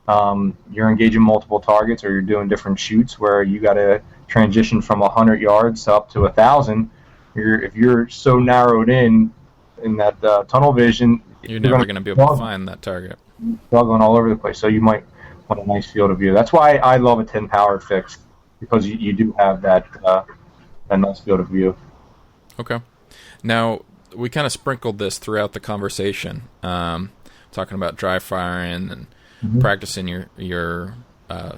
you're engaging multiple targets or you're doing different shoots where you got to transition from 100 yards up to 1,000, if you're so narrowed in that tunnel vision, you're never going to be able to find that target. Struggling all over the place, so you might want a nice field of view. That's why I love a 10 power fixed, because you do have that nice field of view. Okay. Now, we kind of sprinkled this throughout the conversation, talking about dry firing and practicing your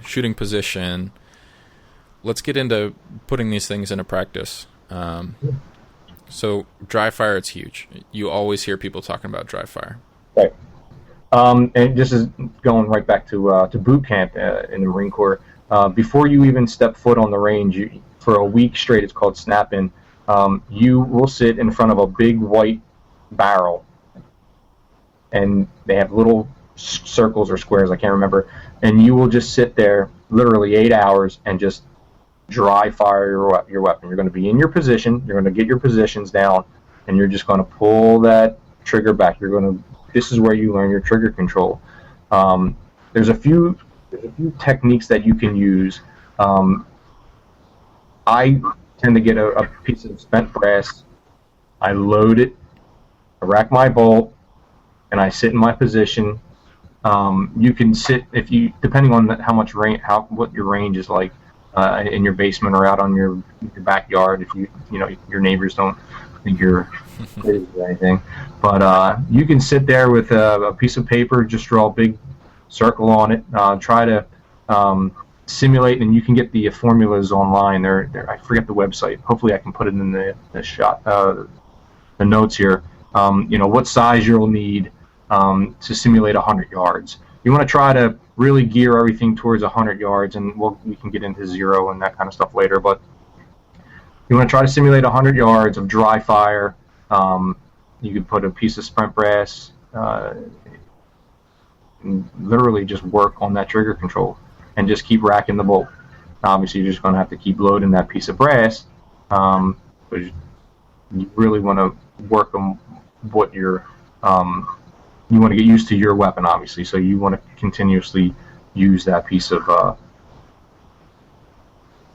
shooting position. Let's get into putting these things into practice. So dry fire, it's huge. You always hear people talking about dry fire. Right. And this is going right back to boot camp in the Marine Corps. Before you even step foot on the range, for a week straight, it's called snap-in, you will sit in front of a big white barrel, and they have little circles or squares, I can't remember, and you will just sit there literally 8 hours and just dry fire your weapon. You're going to be in your position, you're going to get your positions down, and you're just going to pull that trigger back. This is where you learn your trigger control. There's a few techniques that you can use. I tend to get a piece of spent brass, I load it, I rack my bolt, and I sit in my position. You can sit, depending on how much range, what your range is like in your basement or out on your backyard. If your neighbors don't think you're crazy or anything, but you can sit there with a piece of paper, just draw a big circle on it, try to simulate, and you can get the formulas online. I forget the website. Hopefully, I can put it in the shot, the notes here. What size you'll need to simulate 100 yards. You want to try to really gear everything towards 100 yards, and we can get into 0 and that kind of stuff later. But you want to try to simulate 100 yards of dry fire. You could put a piece of spent brass, and literally just work on that trigger control. And just keep racking the bolt. Obviously, you're just going to have to keep loading that piece of brass, but you really want to work on what you want to get used to your weapon, obviously. So you want to continuously use that piece of. Does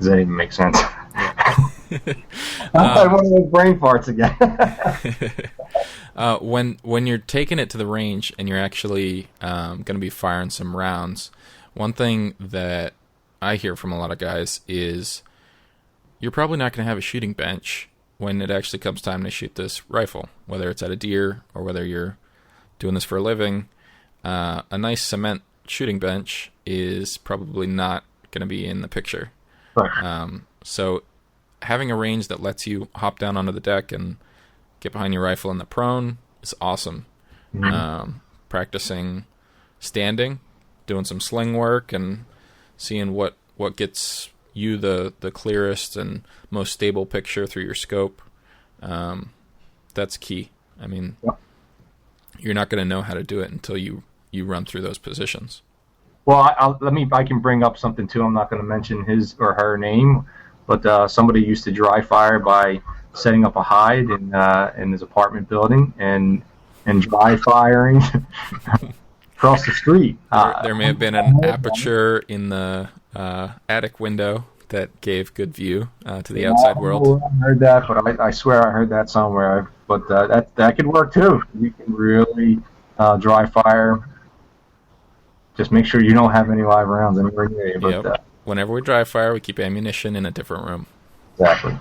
that even make sense? I one of those brain farts again. When you're taking it to the range and you're actually going to be firing some rounds. One thing that I hear from a lot of guys is you're probably not going to have a shooting bench when it actually comes time to shoot this rifle, whether it's at a deer or whether you're doing this for a living. A nice cement shooting bench is probably not going to be in the picture. Right. So having a range that lets you hop down onto the deck and get behind your rifle in the prone is awesome. practicing standing, doing some sling work, and seeing what gets you the clearest and most stable picture through your scope. That's key. I mean, you're not going to know how to do it until you run through those positions. Well, I can bring up something too. I'm not going to mention his or her name, but somebody used to dry fire by setting up a hide in his apartment building and dry firing across the street. There may have been an aperture in the attic window that gave good view to the outside world. I heard that, but I swear I heard that somewhere. But that could work too. You can really dry fire. Just make sure you don't have any live rounds anywhere near you. But, whenever we dry fire, we keep ammunition in a different room. Exactly.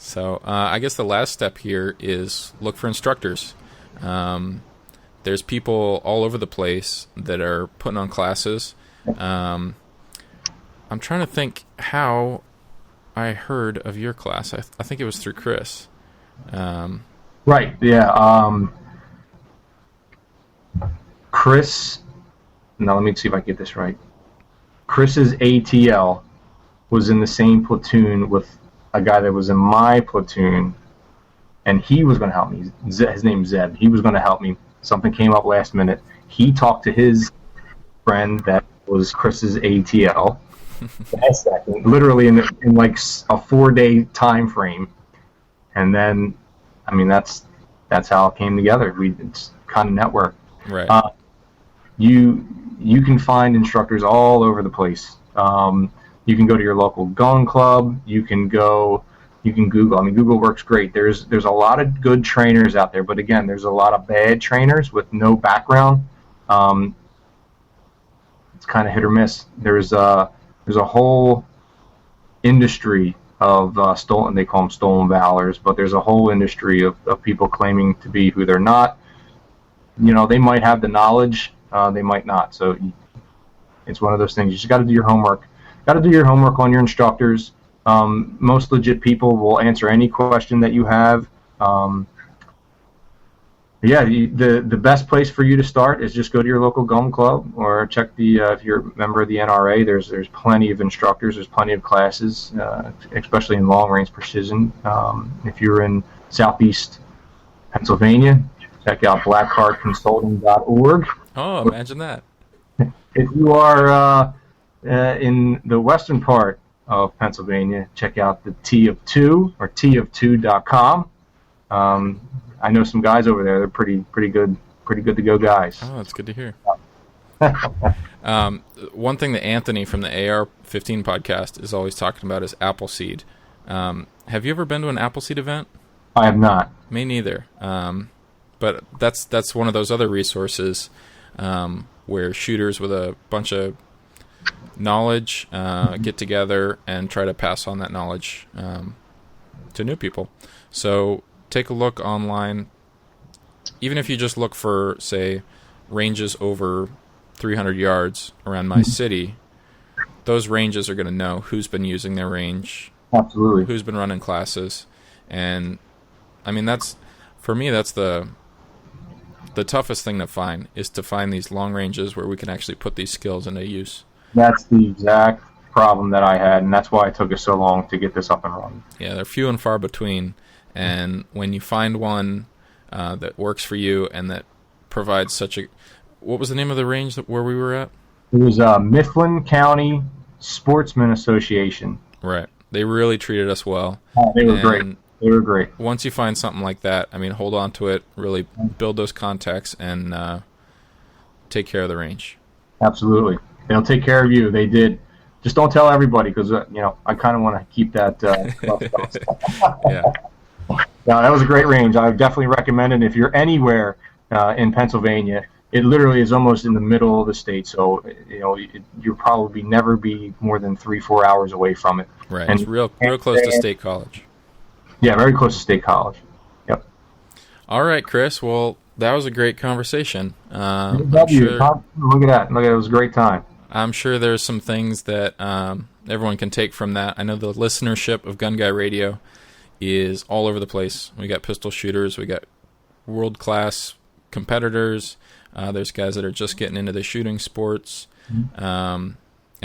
So I guess the last step here is look for instructors. There's people all over the place that are putting on classes. I'm trying to think how I heard of your class. I think it was through Chris. Right, yeah. Chris, now let me see if I get this right. Chris's ATL was in the same platoon with a guy that was in my platoon, and he was going to help me. His name's Zeb. He was going to help me. Something came up last minute. He talked to his friend that was Chris's ATL. Literally in like a 4-day time frame, and then, I mean, that's how it came together. It's kind of network. Right. You can find instructors all over the place. You can go to your local gun club. You can Google. I mean, Google works great. There's a lot of good trainers out there, but again, there's a lot of bad trainers with no background. It's kind of hit or miss. There's a whole industry of stolen. They call them stolen valors, but there's a whole industry of people claiming to be who they're not. You know, they might have the knowledge, they might not. So it's one of those things. You just got to do your homework. Got to do your homework on your instructors. Most legit people will answer any question that you have. The best place for you to start is just go to your local gun club or check if you're a member of the NRA. There's plenty of instructors. There's plenty of classes, especially in long range precision. If you're in Southeast Pennsylvania, check out blackheartconsulting.org. Oh, imagine that. If you are in the western part of Pennsylvania, check out the T of Two or tof2.com. I know some guys over there. They're pretty good to go guys. Oh, that's good to hear. One thing that Anthony from the AR-15 podcast is always talking about is Appleseed. Have you ever been to an Appleseed event? I have not. Me neither. But that's one of those other resources where shooters with a bunch of knowledge get together and try to pass on that knowledge to new people. So take a look online. Even if you just look for, say, ranges over 300 yards around my city, those ranges are going to know who's been using their range, absolutely, who's been running classes, and I mean that's the toughest thing to find is to find these long ranges where we can actually put these skills into use. That's the exact problem that I had, and that's why it took us so long to get this up and running. Yeah, they're few and far between, and when you find one that works for you and that provides such a... What was the name of the range where we were at? It was Mifflin County Sportsman Association. Right. They really treated us well. Oh, they were great. They were great. Once you find something like that, I mean, hold on to it, really build those contacts, and take care of the range. Absolutely. They'll take care of you. They did. Just don't tell everybody because, I kind of want to keep that. Yeah. No, that was a great range. I would definitely recommend it. If you're anywhere in Pennsylvania, it literally is almost in the middle of the state. So, you'll probably never be more than 3-4 hours away from it. Right. And it's real close to State College. Yeah, very close to State College. Yep. All right, Chris. Well, that was a great conversation. Look at that. It was a great time. I'm sure there's some things that everyone can take from that. I know the listenership of Gun Guy Radio is all over the place. We got pistol shooters. We got world-class competitors. There's guys that are just getting into the shooting sports. And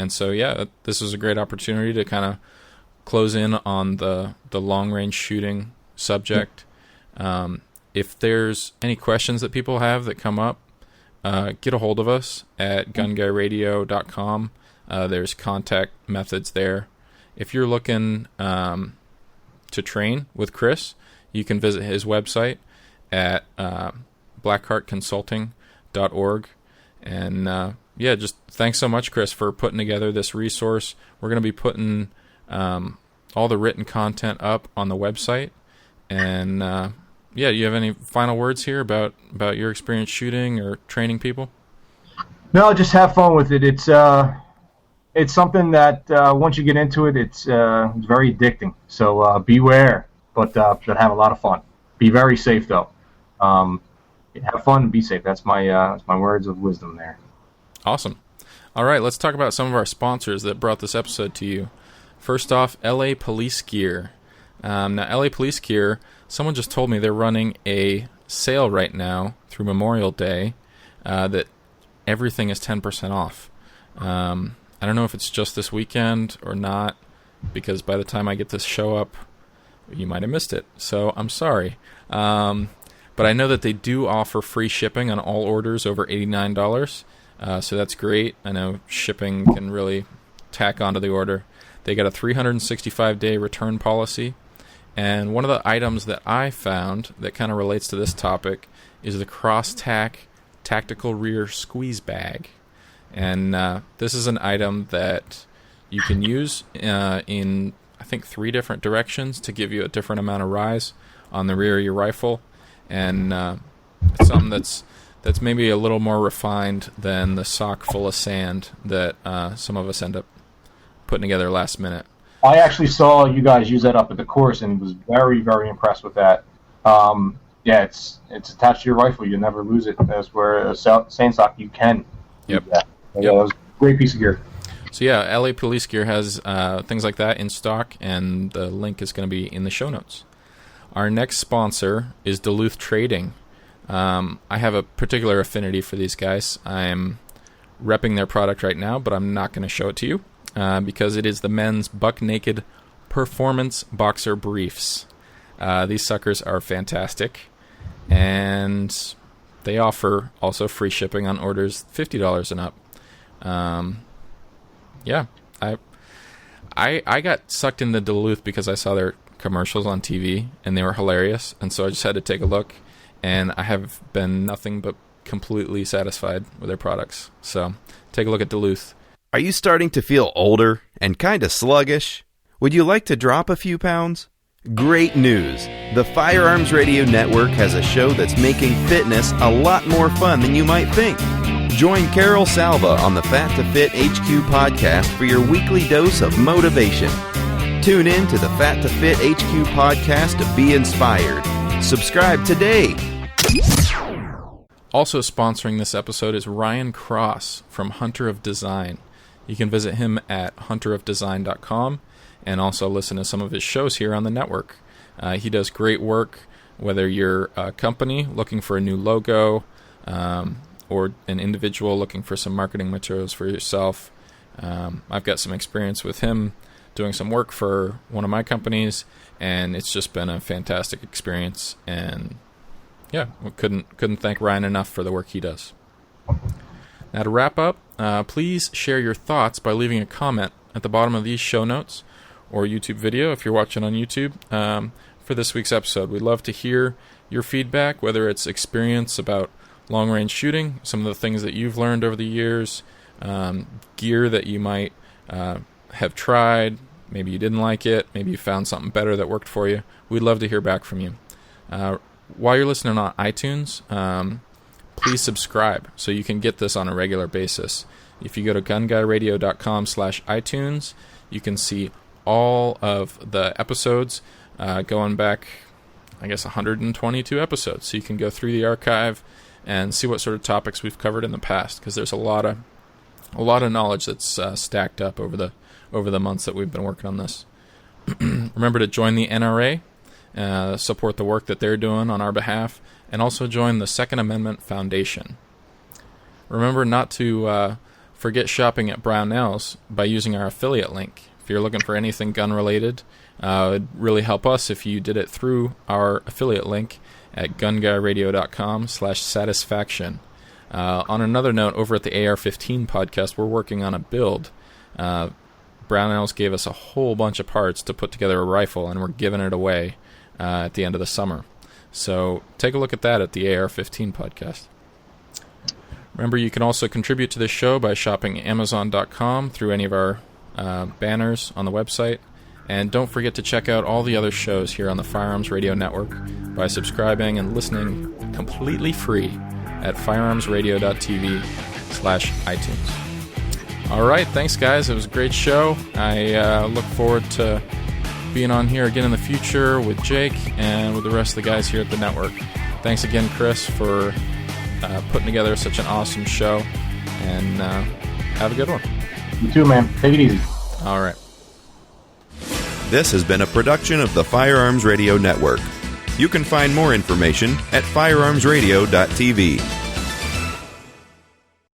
so, yeah, this is a great opportunity to kind of close in on the long-range shooting subject. If there's any questions that people have that come up, get a hold of us at gunguyradio.com. There's contact methods there. If you're looking to train with Chris, you can visit his website at blackheartconsulting.org. And just thanks so much, Chris, for putting together this resource. We're going to be putting all the written content up on the website. And you have any final words here about your experience shooting or training people? No, just have fun with it. It's something that once you get into it, it's very addicting. So beware, but have a lot of fun. Be very safe, though. Have fun and be safe. That's my words of wisdom there. Awesome. All right, let's talk about some of our sponsors that brought this episode to you. First off, LA Police Gear. Now, LA Police Gear, someone just told me they're running a sale right now through Memorial Day that everything is 10% off. I don't know if it's just this weekend or not, because by the time I get this show up, you might have missed it. So I'm sorry. But I know that they do offer free shipping on all orders over $89. So that's great. I know shipping can really tack onto the order. They got a 365-day return policy. And one of the items that I found that kind of relates to this topic is the Cross-Tack Tactical Rear Squeeze Bag. And this is an item that you can use in, I think, 3 different directions to give you a different amount of rise on the rear of your rifle. And it's something that's maybe a little more refined than the sock full of sand that some of us end up putting together last minute. I actually saw you guys use that up at the course and was very, very impressed with that. It's attached to your rifle. You never lose it. That's where a sand sock you can. Yep. Yeah, that was a great piece of gear. So yeah, LA Police Gear has things like that in stock, and the link is going to be in the show notes. Our next sponsor is Duluth Trading. I have a particular affinity for these guys. I'm repping their product right now, but I'm not going to show it to you because it is the men's Buck Naked Performance Boxer Briefs. These suckers are fantastic, and they offer also free shipping on orders $50 and up. I got sucked into Duluth because I saw their commercials on TV, and they were hilarious, and so I just had to take a look, and I have been nothing but completely satisfied with their products. So take a look at Duluth. Are you starting to feel older and kind of sluggish? Would you like to drop a few pounds? Great news! The Firearms Radio Network has a show that's making fitness a lot more fun than you might think. Join Carol Salva on the Fat to Fit HQ podcast for your weekly dose of motivation. Tune in to the Fat to Fit HQ podcast to be inspired. Subscribe today. Also sponsoring this episode is Ryan Cross from Hunter of Design. You can visit him at hunterofdesign.com and also listen to some of his shows here on the network. He does great work, whether you're a company looking for a new logo or an individual looking for some marketing materials for yourself. I've got some experience with him doing some work for one of my companies, and it's just been a fantastic experience. And yeah, we couldn't thank Ryan enough for the work he does. Now to wrap up, please share your thoughts by leaving a comment at the bottom of these show notes or YouTube video if you're watching on YouTube for this week's episode. We'd love to hear your feedback, whether it's experience about long-range shooting, some of the things that you've learned over the years, gear that you might have tried, maybe you didn't like it, maybe you found something better that worked for you. We'd love to hear back from you. While you're listening on iTunes, please subscribe so you can get this on a regular basis. If you go to gunguyradio.com/iTunes, you can see all of the episodes going back, I guess, 122 episodes. So you can go through the archive and see what sort of topics we've covered in the past, because there's a lot of knowledge that's stacked up over the months that we've been working on this. Remember to join the NRA, support the work that they're doing on our behalf, and also join the Second Amendment Foundation. Remember not to forget shopping at Brownells by using our affiliate link. If you're looking for anything gun-related, it'd really help us if you did it through our affiliate link at gunguyradio.com/satisfaction. On another note, over at the AR-15 podcast, we're working on a build. Brownells gave us a whole bunch of parts to put together a rifle, and we're giving it away at the end of the summer. So take a look at that at the AR-15 podcast. Remember, you can also contribute to this show by shopping Amazon.com through any of our banners on the website. And don't forget to check out all the other shows here on the Firearms Radio Network by subscribing and listening completely free at firearmsradio.tv/iTunes. All right, thanks, guys. It was a great show. I look forward to being on here again in the future with Jake and with the rest of the guys here at the network. Thanks again, Chris, for putting together such an awesome show, and have a good one. You too, man. Take it easy. All right. This has been a production of the Firearms Radio Network. You can find more information at firearmsradio.tv.